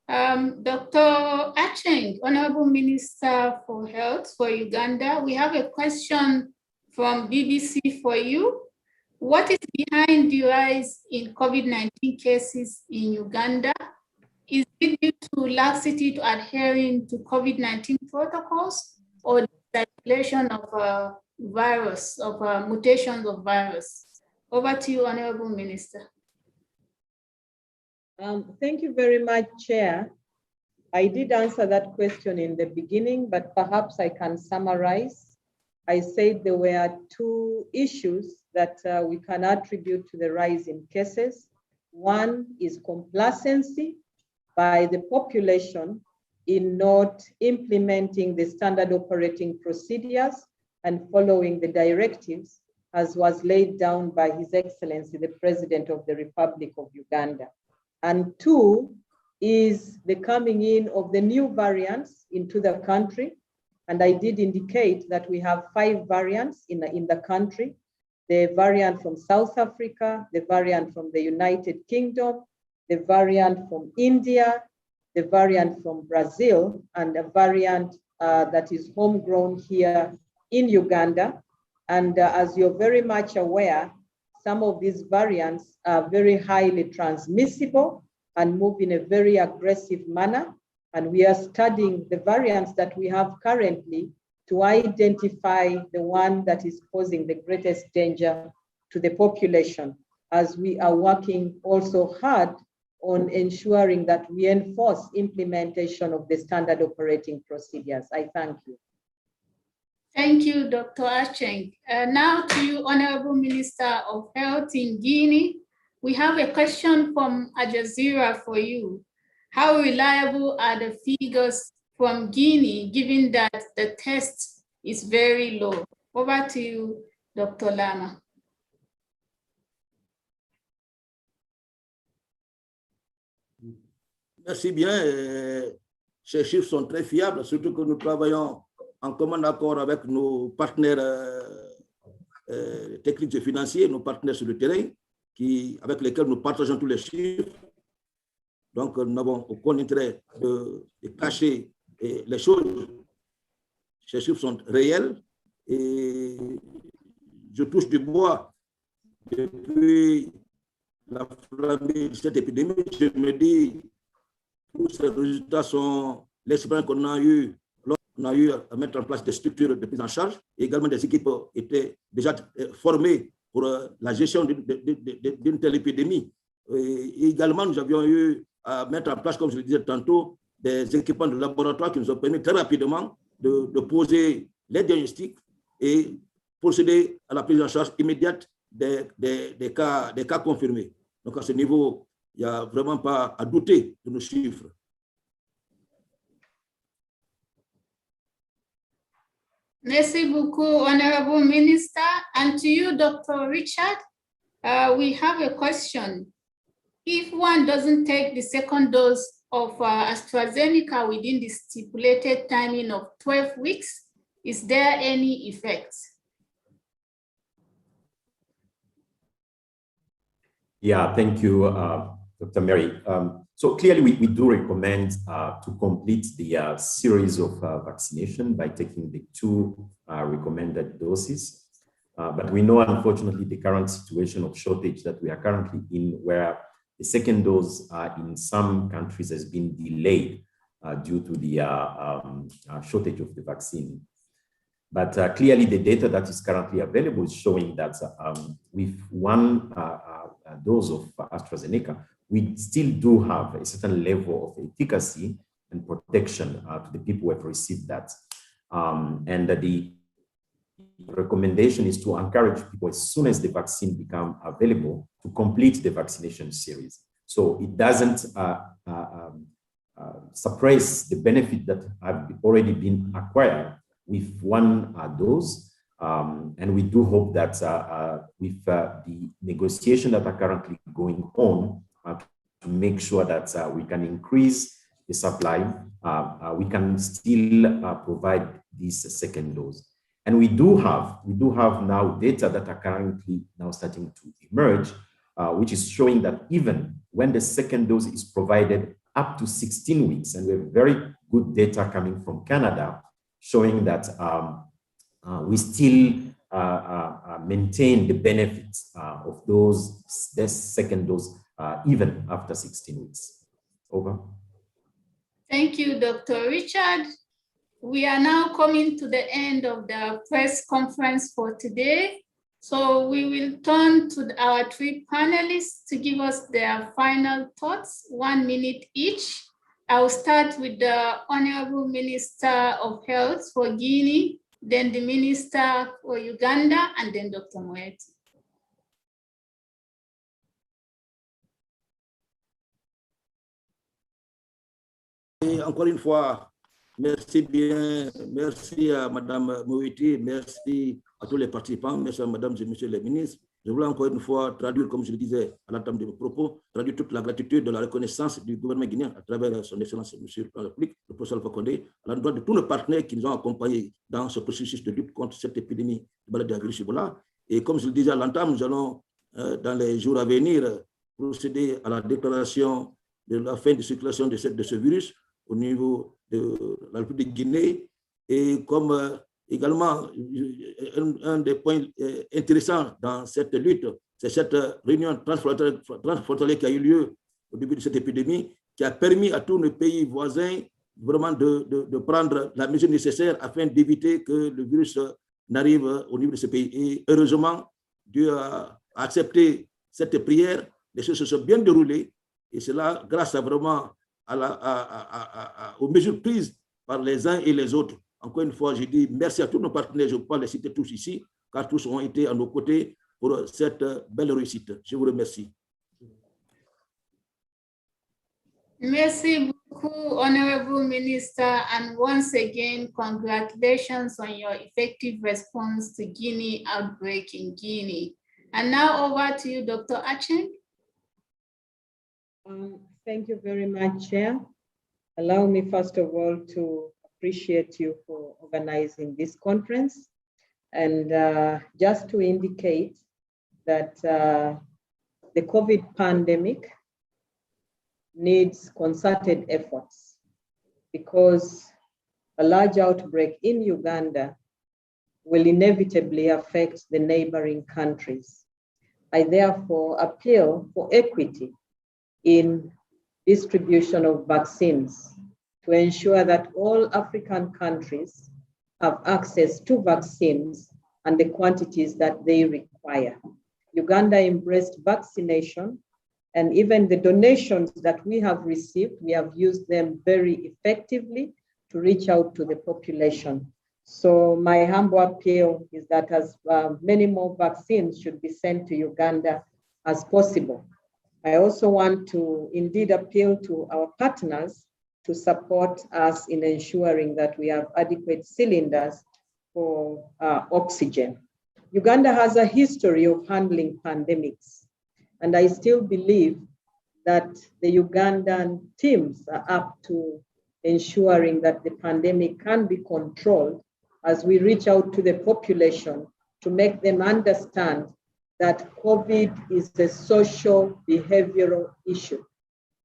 Dr. Acheng, Honorable Minister for Health for Uganda, we have a question from BBC for you. What is behind the rise in COVID-19 cases in Uganda? Is it due to laxity to adhering to COVID-19 protocols or the circulation of virus, of mutations of virus? Over to you, Honorable Minister. Thank you very much, Chair. I did answer that question in the beginning, but perhaps I can summarize. I said there were two issues that we can attribute to the rise in cases. One is complacency by the population in not implementing the standard operating procedures and following the directives as was laid down by His Excellency, the President of the Republic of Uganda. And two is the coming in of the new variants into the country. And I did indicate that we have 5 variants in the country: the variant from South Africa, the variant from the United Kingdom, the variant from India, the variant from Brazil, and a variant that is homegrown here in Uganda. And as you're very much aware, some of these variants are very highly transmissible and move in a very aggressive manner. And we are studying the variants that we have currently to identify the one that is posing the greatest danger to the population, as we are working also hard on ensuring that we enforce implementation of the standard operating procedures. I thank you. Thank you, Dr. Acheng. Now to you, Honorable Minister of Health in Guinea. We have a question from Al Jazeera for you. How reliable are the figures from Guinea, given that the test is very low? Over to you, Dr. Lama. Merci bien. Ces chiffres sont très fiables, surtout que nous travaillons en commun accord avec nos partenaires techniques et financiers, nos partenaires sur le terrain, avec lesquels nous partageons tous les chiffres. Donc, nous n'avons aucun intérêt de cacher les choses. Ces chiffres sont réels et je touche du bois depuis la flambée de cette épidémie. Je me dis que ces résultats sont l'expérience qu'on a eue. On a eu à mettre en place des structures de prise en charge et également des équipes étaient déjà formées pour la gestion d'une telle épidémie. Et également, nous avions eu à mettre en place, comme je le disais tantôt, des équipements de laboratoire qui nous ont permis très rapidement de poser les diagnostics et procéder à la prise en charge immédiate des cas confirmés. Donc à ce niveau, il n'y a vraiment pas à douter de nos chiffres. Merci beaucoup, Honorable Minister. And to you, Dr. Richard, we have a question. If one doesn't take the second dose of AstraZeneca within the stipulated timing of 12 weeks, is there any effect? Yeah, thank you, Dr. Mary. So clearly, we do recommend to complete the series of vaccination by taking the 2 recommended doses. But we know, unfortunately, the current situation of shortage that we are currently in, where the second dose in some countries has been delayed due to the shortage of the vaccine. But clearly, the data that is currently available is showing that with 1 dose of AstraZeneca, we still do have a certain level of efficacy and protection to the people who have received that. And the recommendation is to encourage people, as soon as the vaccine becomes available, to complete the vaccination series. So it doesn't suppress the benefit that have already been acquired with 1 dose, And we do hope that with the negotiations that are currently going on to make sure that we can increase the supply, we can still provide this second dose. And we do have now data that are currently now starting to emerge, which is showing that even when the second dose is provided up to 16 weeks, and we have very good data coming from Canada showing that we still maintain the benefits of this second dose even after 16 weeks. Over. Thank you, Dr. Richard. We are now coming to the end of the press conference for today. So we will turn to our three panelists to give us their final thoughts, 1 minute each. I will start with the Honorable Minister of Health for Guinea, then the Minister for Uganda, and then Dr. Moeti. Et encore une fois, merci à Madame Moeti, merci à tous les participants, merci à Madame et Monsieur les ministres. Je voulais encore une fois traduire, comme je le disais à l'entame de mes propos, traduire toute la gratitude de la reconnaissance du gouvernement guinéen à travers son Excellence Monsieur le République, le professeur Alpha Condé, à l'endroit de tous nos partenaires qui nous ont accompagnés dans ce processus de lutte contre cette épidémie de maladie à virus Ebola. Et comme je le disais à l'entame, nous allons, dans les jours à venir, procéder à la déclaration de la fin de circulation de ce virus au niveau de la République de Guinée. Et comme également, un des points intéressants dans cette lutte, c'est cette réunion transfrontalière qui a eu lieu au début de cette épidémie, qui a permis à tous nos pays voisins vraiment de prendre la mesure nécessaire afin d'éviter que le virus n'arrive au niveau de ce pays. Et heureusement, Dieu a accepté cette prière, les choses se sont bien déroulées, et cela grâce à vraiment aux mesures prises par les uns et les autres. Encore une fois, je dis merci à tous nos partenaires, je ne peux pas les citer tous ici, car tous ont été à nos côtés pour cette belle réussite. Je vous remercie. Merci beaucoup, Honorable Minister, and once again, congratulations on your effective response to Guinea outbreak in Guinea. And now over to you, Dr. Acheng. Thank you very much, Chair. Allow me, first of all, to appreciate you for organizing this conference. And just to indicate that the COVID pandemic needs concerted efforts, because a large outbreak in Uganda will inevitably affect the neighboring countries. I therefore appeal for equity in distribution of vaccines to ensure that all African countries have access to vaccines and the quantities that they require. Uganda embraced vaccination, and even the donations that we have received, we have used them very effectively to reach out to the population. So my humble appeal is that as many more vaccines should be sent to Uganda as possible. I also want to indeed appeal to our partners to support us in ensuring that we have adequate cylinders for oxygen. Uganda has a history of handling pandemics, and I still believe that the Ugandan teams are up to ensuring that the pandemic can be controlled as we reach out to the population to make them understand that COVID is a social behavioral issue.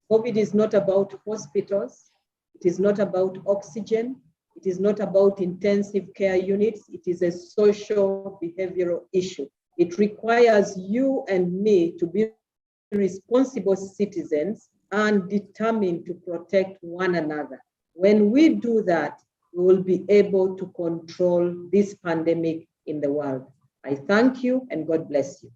COVID is not about hospitals. It is not about oxygen. It is not about intensive care units. It is a social behavioral issue. It requires you and me to be responsible citizens and determined to protect one another. When we do that, we will be able to control this pandemic in the world. I thank you and God bless you.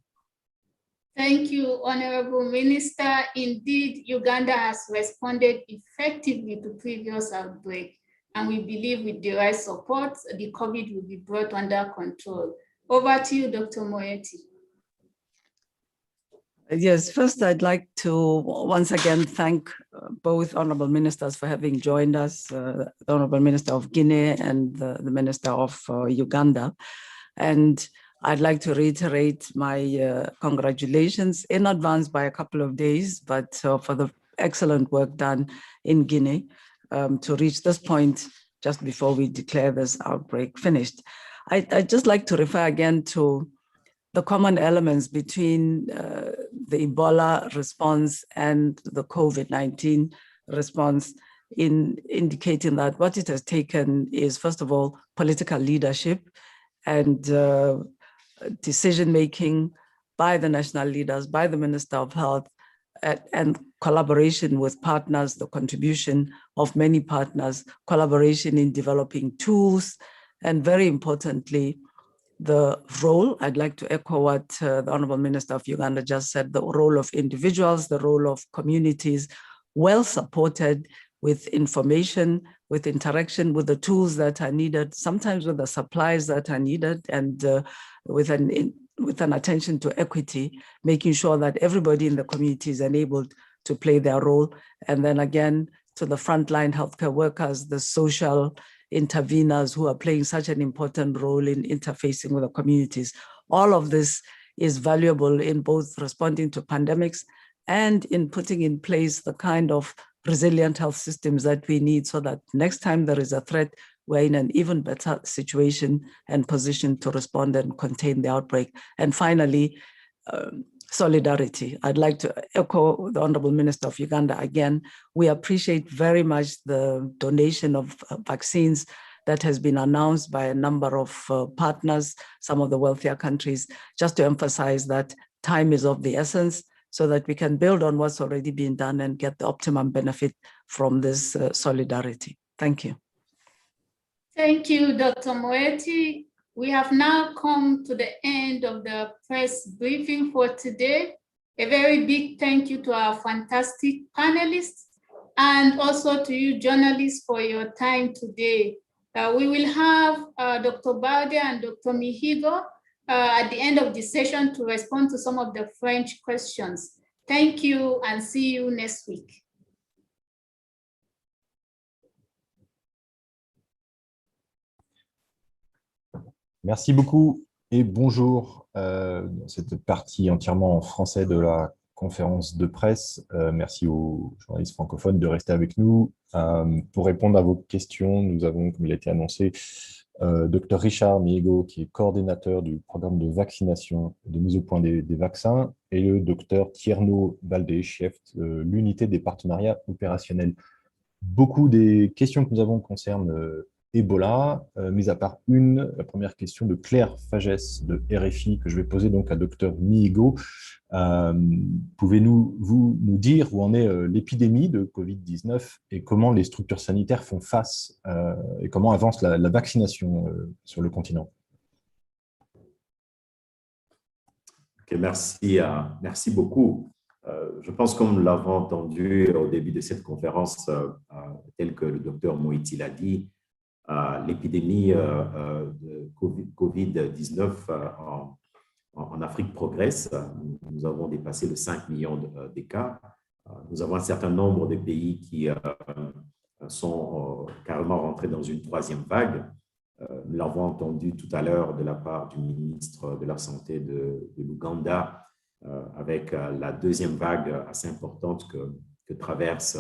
Thank you, Honorable Minister. Indeed, Uganda has responded effectively to previous outbreak, and we believe with the right support, the COVID will be brought under control. Over to you, Dr. Moeti. Yes, first I'd like to once again thank both honorable ministers for having joined us, the Honorable Minister of Guinea and the Minister of Uganda. And I'd like to reiterate my congratulations in advance by a couple of days, but for the excellent work done in Guinea to reach this point just before we declare this outbreak finished. I'd just like to refer again to the common elements between the Ebola response and the COVID-19 response, in indicating that what it has taken is, first of all, political leadership and decision-making by the national leaders, by the Minister of Health, and collaboration with partners, the contribution of many partners, collaboration in developing tools, and very importantly, the role, I'd like to echo what the Honorable Minister of Uganda just said, the role of individuals, the role of communities, well supported with information, with interaction, with the tools that are needed, sometimes with the supplies that are needed, and with an attention to equity, making sure that everybody in the community is enabled to play their role. And then again, to the frontline healthcare workers, the social interveners who are playing such an important role in interfacing with the communities. All of this is valuable in both responding to pandemics and in putting in place the kind of resilient health systems that we need so that next time there is a threat, we're in an even better situation and position to respond and contain the outbreak. And finally, solidarity. I'd like to echo the Honorable Minister of Uganda again. We appreciate very much the donation of vaccines that has been announced by a number of partners, some of the wealthier countries, just to emphasize that time is of the essence so that we can build on what's already been done and get the optimum benefit from this solidarity. Thank you. Thank you, Dr. Moeti. We have now come to the end of the press briefing for today. A very big thank you to our fantastic panelists and also to you journalists for your time today. We will have Dr. Balde and Dr. Mihigo at the end of the session to respond to some of the French questions. Thank you and see you next week. Merci beaucoup et bonjour dans cette partie entièrement en français de la conférence de presse. Merci aux journalistes francophones de rester avec nous. Pour répondre à vos questions, nous avons, comme il a été annoncé, Dr Richard Mihigo, qui est coordinateur du programme de vaccination et de mise au point des vaccins, et le Dr Tierno Balde, chef de l'unité des partenariats opérationnels. Beaucoup des questions que nous avons concernent Ebola, mis à part la première question de Claire Fagès de RFI que je vais poser donc à Dr Mihigo. Pouvez-vous nous dire où en est l'épidémie de Covid-19 et comment les structures sanitaires font face et comment avance la vaccination sur le continent? Okay, merci beaucoup. Je pense, comme nous l'avons entendu au début de cette conférence, tel que le docteur Moeti l'a dit, l'épidémie de COVID-19 en Afrique progresse. Nous avons dépassé les 5 millions de cas. Nous avons un certain nombre de pays qui sont carrément rentrés dans une troisième vague. Nous l'avons entendu tout à l'heure de la part du ministre de la Santé de l'Ouganda, avec la deuxième vague assez importante que traverse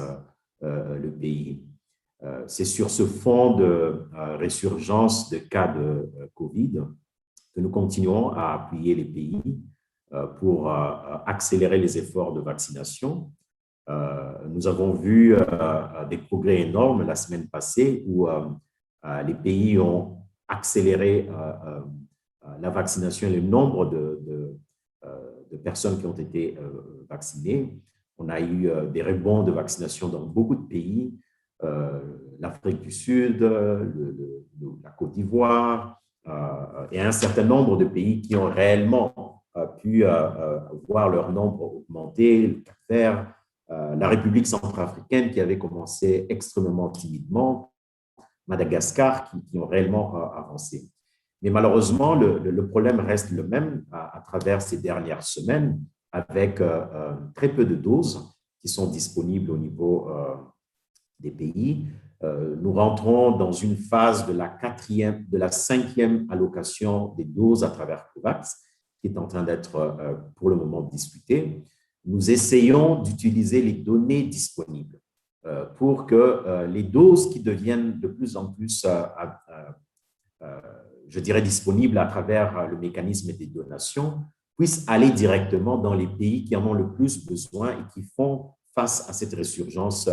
le pays. C'est sur ce fond de résurgence de cas de COVID que nous continuons à appuyer les pays pour accélérer les efforts de vaccination. Nous avons vu des progrès énormes la semaine passée où les pays ont accéléré la vaccination et le nombre de personnes qui ont été vaccinées. On a eu des rebonds de vaccination dans beaucoup de pays, l'Afrique du Sud, la Côte d'Ivoire, et un certain nombre de pays qui ont réellement pu voir leur nombre augmenter, le Cap-Vert, la République centrafricaine qui avait commencé extrêmement timidement, Madagascar qui ont réellement avancé. Mais malheureusement, le problème reste le même à travers ces dernières semaines, avec très peu de doses qui sont disponibles au niveau des pays. Nous rentrons dans une phase de la 5e allocation des doses à travers COVAX, qui est en train d'être pour le moment discutée. Nous essayons d'utiliser les données disponibles pour que les doses qui deviennent de plus en plus, je dirais, disponibles à travers le mécanisme des donations puissent aller directement dans les pays qui en ont le plus besoin et qui font face à cette résurgence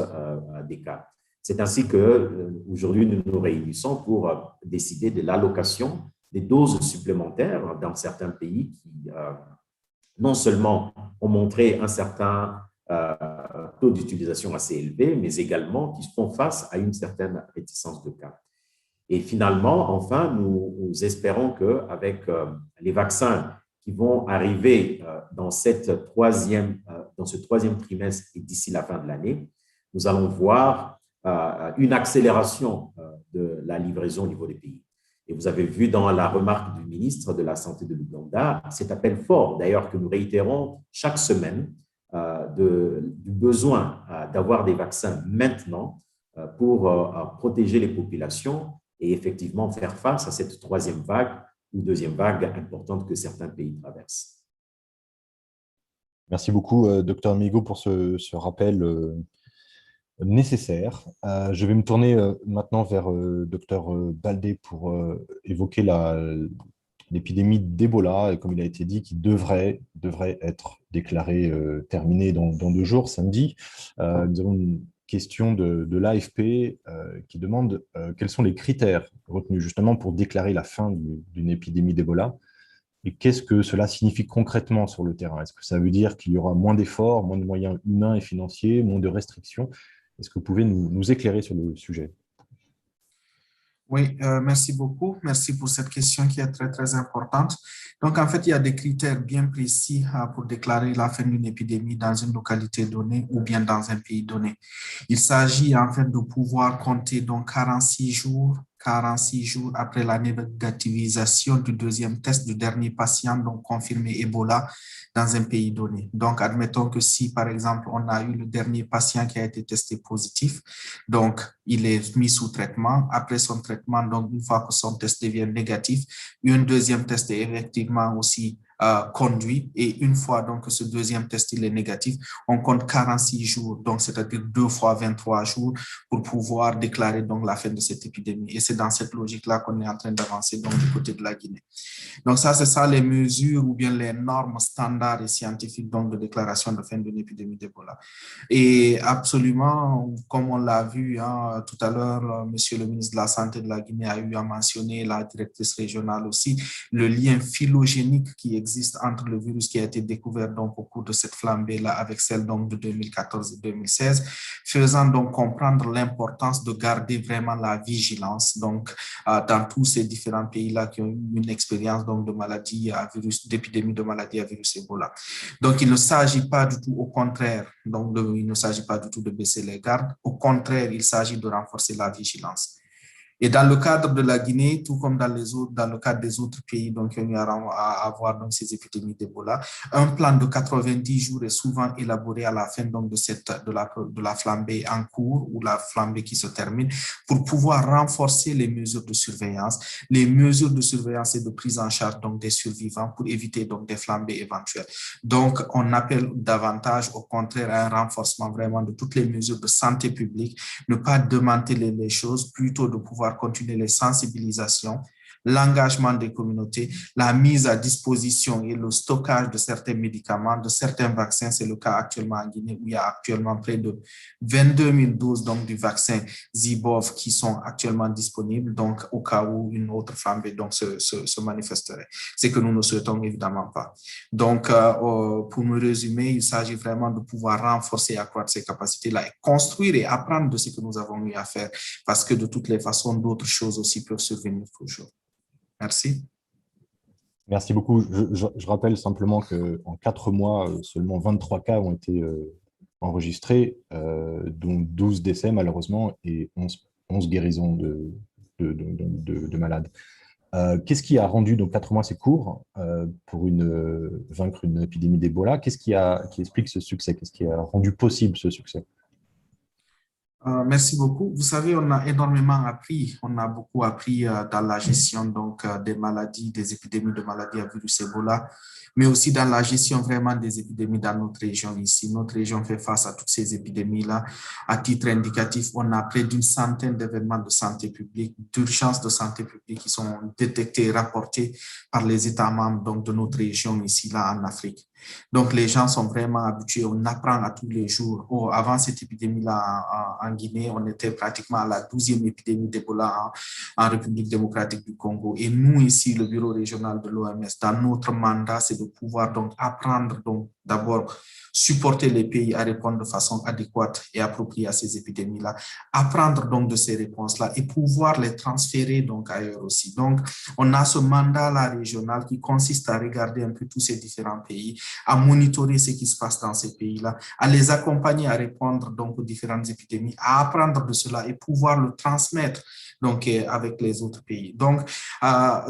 des cas. C'est ainsi qu'aujourd'hui, nous nous réunissons pour décider de l'allocation des doses supplémentaires dans certains pays qui non seulement ont montré un certain taux d'utilisation assez élevé, mais également qui font face à une certaine réticence de cas. Et finalement, enfin, nous espérons qu'avec les vaccins qui vont arriver dans ce troisième trimestre et d'ici la fin de l'année, nous allons voir une accélération de la livraison au niveau des pays. Et vous avez vu dans la remarque du ministre de la Santé de l'Ouganda cet appel fort, d'ailleurs, que nous réitérons chaque semaine du besoin d'avoir des vaccins maintenant pour protéger les populations et effectivement faire face à cette troisième vague ou deuxième vague importante que certains pays traversent. Merci beaucoup, Dr Migo, pour ce rappel nécessaire. Je vais me tourner maintenant vers Dr Baldé pour évoquer l'épidémie d'Ebola, comme il a été dit, qui devrait être déclarée terminée dans 2 jours, samedi. Nous avons une question de l'AFP qui demande quels sont les critères retenus justement pour déclarer la fin d'une épidémie d'Ebola et qu'est-ce que cela signifie concrètement sur le terrain. Est-ce que ça veut dire qu'il y aura moins d'efforts, moins de moyens humains et financiers, moins de restrictions? Est-ce que vous pouvez nous éclairer sur le sujet? Oui, merci beaucoup. Merci pour cette question qui est très, très importante. Donc, en fait, il y a des critères bien précis pour déclarer la fin d'une épidémie dans une localité donnée ou bien dans un pays donné. Il s'agit en fait de pouvoir compter donc 46 jours après la négativisation du deuxième test du dernier patient donc confirmé Ebola dans un pays donné. Donc, admettons que si, par exemple, on a eu le dernier patient qui a été testé positif, donc il est mis sous traitement. Après son traitement, donc une fois que son test devient négatif, un deuxième test est effectivement aussi conduit et une fois donc que ce deuxième test il est négatif, on compte 46 jours, donc c'est-à-dire 2 fois 23 jours pour pouvoir déclarer donc la fin de cette épidémie. Et c'est dans cette logique-là qu'on est en train d'avancer donc du côté de la Guinée. Donc ça, c'est ça les mesures ou bien les normes standards et scientifiques donc de déclaration de fin d'une épidémie d'Ebola. Et absolument, comme on l'a vu tout à l'heure, monsieur le ministre de la Santé de la Guinée a eu à mentionner, la directrice régionale aussi, le lien phylogénique qui existe entre le virus qui a été découvert donc au cours de cette flambée-là avec celle donc de 2014 et 2016, faisant donc comprendre l'importance de garder vraiment la vigilance donc dans tous ces différents pays-là qui ont eu une expérience donc de maladie à virus, d'épidémie de maladie à virus Ebola. Donc il ne s'agit pas du tout, au contraire, donc il ne s'agit pas du tout de baisser les gardes, au contraire, il s'agit de renforcer la vigilance. Et dans le cadre de la Guinée, tout comme dans le cadre des autres pays donc, qui ont eu à avoir donc, ces épidémies d'Ebola, un plan de 90 jours est souvent élaboré à la fin donc, de la flambée en cours ou la flambée qui se termine pour pouvoir renforcer les mesures de surveillance. Les mesures de surveillance et de prise en charge donc, des survivants pour éviter donc, des flambées éventuelles. Donc, on appelle davantage au contraire à un renforcement vraiment de toutes les mesures de santé publique, ne pas démanteler les choses, plutôt de pouvoir continuer les sensibilisations, l'engagement des communautés, la mise à disposition et le stockage de certains médicaments, de certains vaccins. C'est le cas actuellement en Guinée où il y a actuellement près de 22 000 doses donc, du vaccin Zibov qui sont actuellement disponibles, donc au cas où une autre flambée donc, se manifesterait. C'est que nous ne souhaitons évidemment pas. Donc, pour me résumer, il s'agit vraiment de pouvoir renforcer et accroître ces capacités-là et construire et apprendre de ce que nous avons eu à faire parce que de toutes les façons, d'autres choses aussi peuvent survenir toujours. Merci. Merci beaucoup. Je rappelle simplement qu'en 4 mois, seulement 23 cas ont été enregistrés, dont 12 décès malheureusement et 11 guérisons de malades. Qu'est-ce qui a rendu, donc 4 mois c'est court, pour vaincre une épidémie d'Ebola? Qu'est-ce qui explique ce succès? Qu'est-ce qui a rendu possible ce succès? Merci beaucoup. Vous savez, on a énormément appris. On a beaucoup appris dans la gestion donc, des maladies, des épidémies de maladies à virus Ebola, mais aussi dans la gestion vraiment des épidémies dans notre région ici. Notre région fait face à toutes ces épidémies-là. À titre indicatif, on a près d'une centaine d'événements de santé publique, d'urgence de santé publique qui sont détectés et rapportés par les États membres donc, de notre région ici, là, en Afrique. Donc, les gens sont vraiment habitués, on apprend à tous les jours. Oh, avant cette épidémie-là en Guinée, on était pratiquement à la 12e épidémie d'Ebola en République démocratique du Congo. Et nous, ici, le bureau régional de l'OMS, dans notre mandat, c'est de pouvoir donc apprendre, donc d'abord supporter les pays à répondre de façon adéquate et appropriée à ces épidémies-là, apprendre donc de ces réponses-là et pouvoir les transférer donc ailleurs aussi. Donc, on a ce mandat-là régional qui consiste à regarder un peu tous ces différents pays, à monitorer ce qui se passe dans ces pays-là, à les accompagner à répondre donc aux différentes épidémies, à apprendre de cela et pouvoir le transmettre donc avec les autres pays. Donc,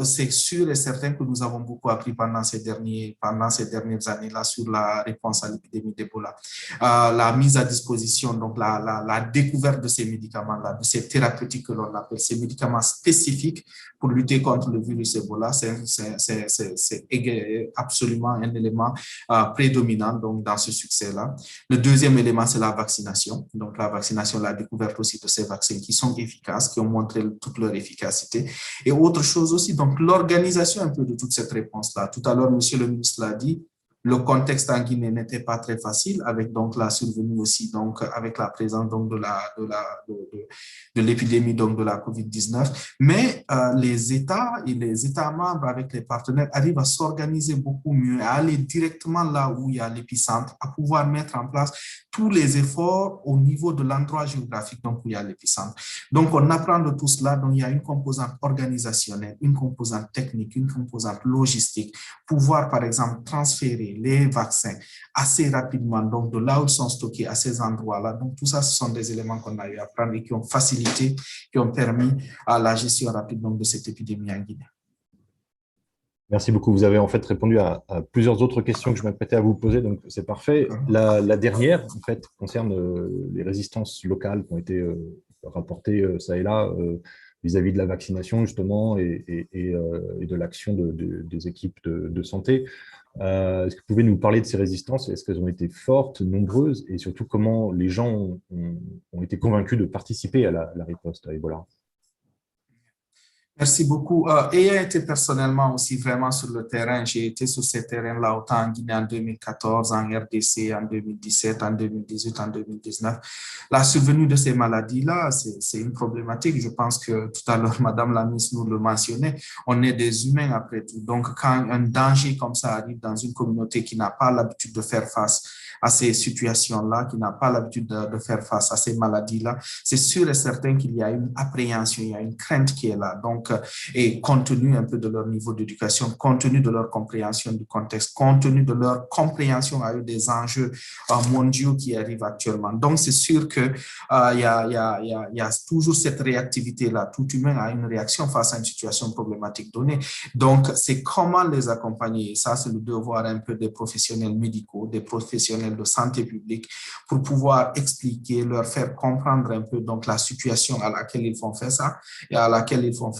c'est sûr et certain que nous avons beaucoup appris pendant ces dernières années-là sur la réponse à l'épidémie d'Ebola. La mise à disposition, donc la découverte de ces médicaments-là, de ces thérapeutiques que l'on appelle, ces médicaments spécifiques pour lutter contre le virus Ebola, c'est absolument un élément prédominant donc, dans ce succès-là. Le deuxième élément, c'est la vaccination. Donc, la vaccination, la découverte aussi de ces vaccins qui sont efficaces, qui ont montré toute leur efficacité. Et autre chose aussi, donc l'organisation un peu de toute cette réponse-là. Tout à l'heure, monsieur le ministre l'a dit, le contexte en Guinée n'était pas très facile, avec donc la survenue aussi, donc avec la présence donc de l'épidémie donc de la COVID-19. Mais les États et les États membres avec les partenaires arrivent à s'organiser beaucoup mieux, à aller directement là où il y a l'épicentre, à pouvoir mettre en place tous les efforts au niveau de l'endroit géographique donc où il y a l'épicentre. Donc on apprend de tout cela. Donc il y a une composante organisationnelle, une composante technique, une composante logistique, pouvoir par exemple transférer les vaccins assez rapidement, donc de là où ils sont stockés à ces endroits-là. Donc tout ça, ce sont des éléments qu'on a eu à prendre et qui ont facilité, qui ont permis à la gestion rapide donc, de cette épidémie en Guinée. Merci beaucoup. Vous avez en fait répondu à plusieurs autres questions que je m'apprêtais à vous poser, donc c'est parfait. La dernière, en fait, concerne les résistances locales qui ont été rapportées ça et là vis-à-vis de la vaccination, justement, et de l'action des équipes de santé. Est-ce que vous pouvez nous parler de ces résistances? Est-ce qu'elles ont été fortes, nombreuses, et surtout comment les gens ont été convaincus de participer à la riposte à Ebola? Merci beaucoup. Ayant été personnellement aussi vraiment sur le terrain, j'ai été sur ces terrains-là autant en Guinée en 2014, en RDC en 2017, en 2018, en 2019. La survenue de ces maladies-là, c'est une problématique. Je pense que tout à l'heure, Madame la ministre nous le mentionnait. On est des humains après tout. Donc, quand un danger comme ça arrive dans une communauté qui n'a pas l'habitude de faire face à ces situations-là, qui n'a pas l'habitude de faire face à ces maladies-là, c'est sûr et certain qu'il y a une appréhension, il y a une crainte qui est là. Donc, et compte tenu un peu de leur niveau d'éducation, compte tenu de leur compréhension du contexte, compte tenu de leur compréhension à eux des enjeux mondiaux qui arrivent actuellement. Donc, c'est sûr qu'il y a toujours cette réactivité-là. Tout humain a une réaction face à une situation problématique donnée. Donc, c'est comment les accompagner. Et ça, c'est le devoir un peu des professionnels médicaux, des professionnels de santé publique pour pouvoir expliquer, leur faire comprendre un peu donc, la situation à laquelle ils font faire ça et à laquelle ils font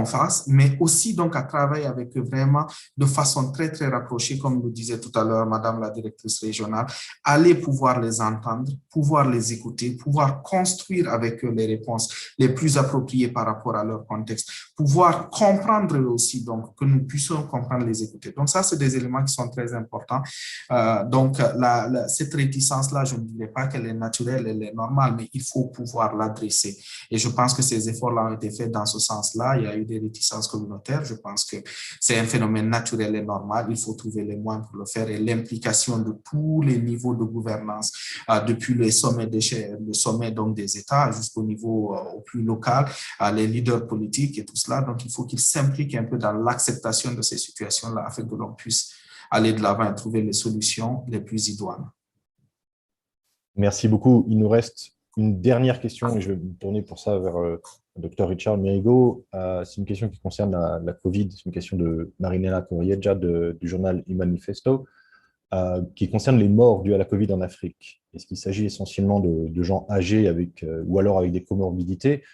face, mais aussi donc à travailler avec eux vraiment de façon très, très rapprochée, comme le disait tout à l'heure Madame la directrice régionale, aller pouvoir les entendre, pouvoir les écouter, pouvoir construire avec eux les réponses les plus appropriées par rapport à leur contexte, pouvoir comprendre aussi, donc que nous puissions comprendre, les écouter. Donc ça, c'est des éléments qui sont très importants. Donc cette réticence-là, je ne dirais pas qu'elle est naturelle, elle est normale, mais il faut pouvoir l'adresser. Et je pense que ces efforts-là ont été faits dans ce sens-là. Il y a eu des réticences communautaires. Je pense que c'est un phénomène naturel et normal. Il faut trouver les moyens pour le faire et l'implication de tous les niveaux de gouvernance, depuis les sommets le sommet donc des États jusqu'au niveau au plus local, les leaders politiques et tout cela. Donc, il faut qu'ils s'impliquent un peu dans l'acceptation de ces situations-là afin que l'on puisse aller de l'avant et trouver les solutions les plus idoines. Merci beaucoup. Il nous reste une dernière question et je vais me tourner pour ça vers le Dr Richard Merigo. C'est une question qui concerne la Covid. C'est une question de Marinella Corrieggia du journal Il Manifesto, qui concerne les morts dues à la Covid en Afrique. Est-ce qu'il s'agit essentiellement de gens âgés ou alors avec des comorbidités,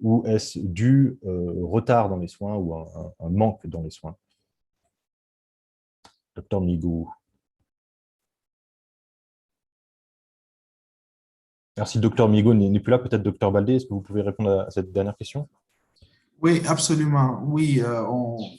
ou est-ce dû au retard dans les soins ou un manque dans les soins? Docteur Migou. Alors, si le docteur Migo n'est plus là, peut-être docteur Baldé, est-ce que vous pouvez répondre à cette dernière question? Oui, absolument. Oui,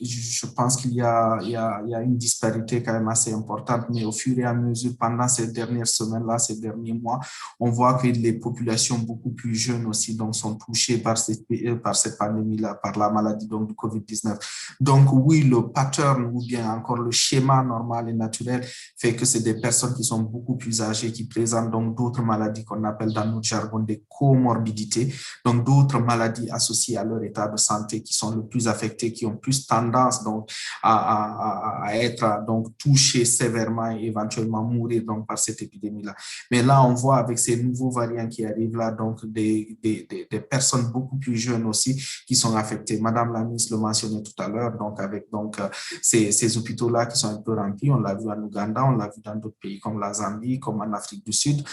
je pense qu'il y a une disparité quand même assez importante, mais au fur et à mesure, pendant ces dernières semaines-là, ces derniers mois, on voit que les populations beaucoup plus jeunes aussi donc, sont touchées par cette pandémie-là, par la maladie donc, du COVID-19. Donc oui, le pattern ou bien encore le schéma normal et naturel fait que c'est des personnes qui sont beaucoup plus âgées, qui présentent donc d'autres maladies qu'on appelle dans notre jargon des comorbidités, donc d'autres maladies associées à leur état de santé qui sont le plus affectés, qui ont plus tendance donc à être donc touchés sévèrement et éventuellement mourir donc par cette épidémie-là. Mais là, on voit avec ces nouveaux variants qui arrivent là, donc des personnes beaucoup plus jeunes aussi qui sont affectées. Madame la ministre le mentionnait tout à l'heure, donc avec donc ces hôpitaux-là qui sont un peu remplis. On l'a vu en Ouganda, on l'a vu dans d'autres pays comme la Zambie, comme en Afrique du Sud.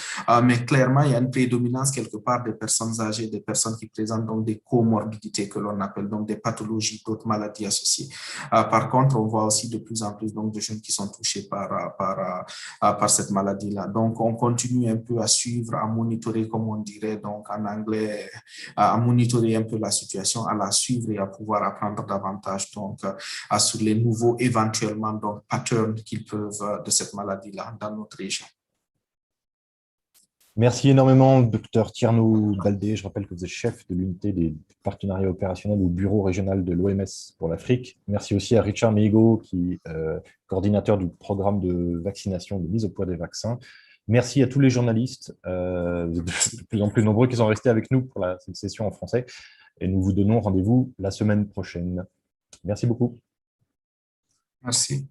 Mais clairement, il y a une prédominance quelque part des personnes âgées, des personnes qui présentent donc des comorbidités que l'on appelle donc des pathologies, d'autres maladies associées. Par contre, on voit aussi de plus en plus donc, de jeunes qui sont touchés par cette maladie-là. Donc, on continue un peu à suivre, à monitorer, comme on dirait donc en anglais, à monitorer un peu la situation, à la suivre et à pouvoir apprendre davantage donc, sur les nouveaux éventuellement donc, patterns qu'ils peuvent de cette maladie-là dans notre région. Merci énormément, docteur Tierno Baldé. Je rappelle que vous êtes chef de l'unité des partenariats opérationnels au bureau régional de l'OMS pour l'Afrique. Merci aussi à Richard Meigo, qui est coordinateur du programme de vaccination, de mise au point des vaccins. Merci à tous les journalistes, de plus en plus nombreux qui sont restés avec nous pour cette session en français. Et nous vous donnons rendez-vous la semaine prochaine. Merci beaucoup. Merci.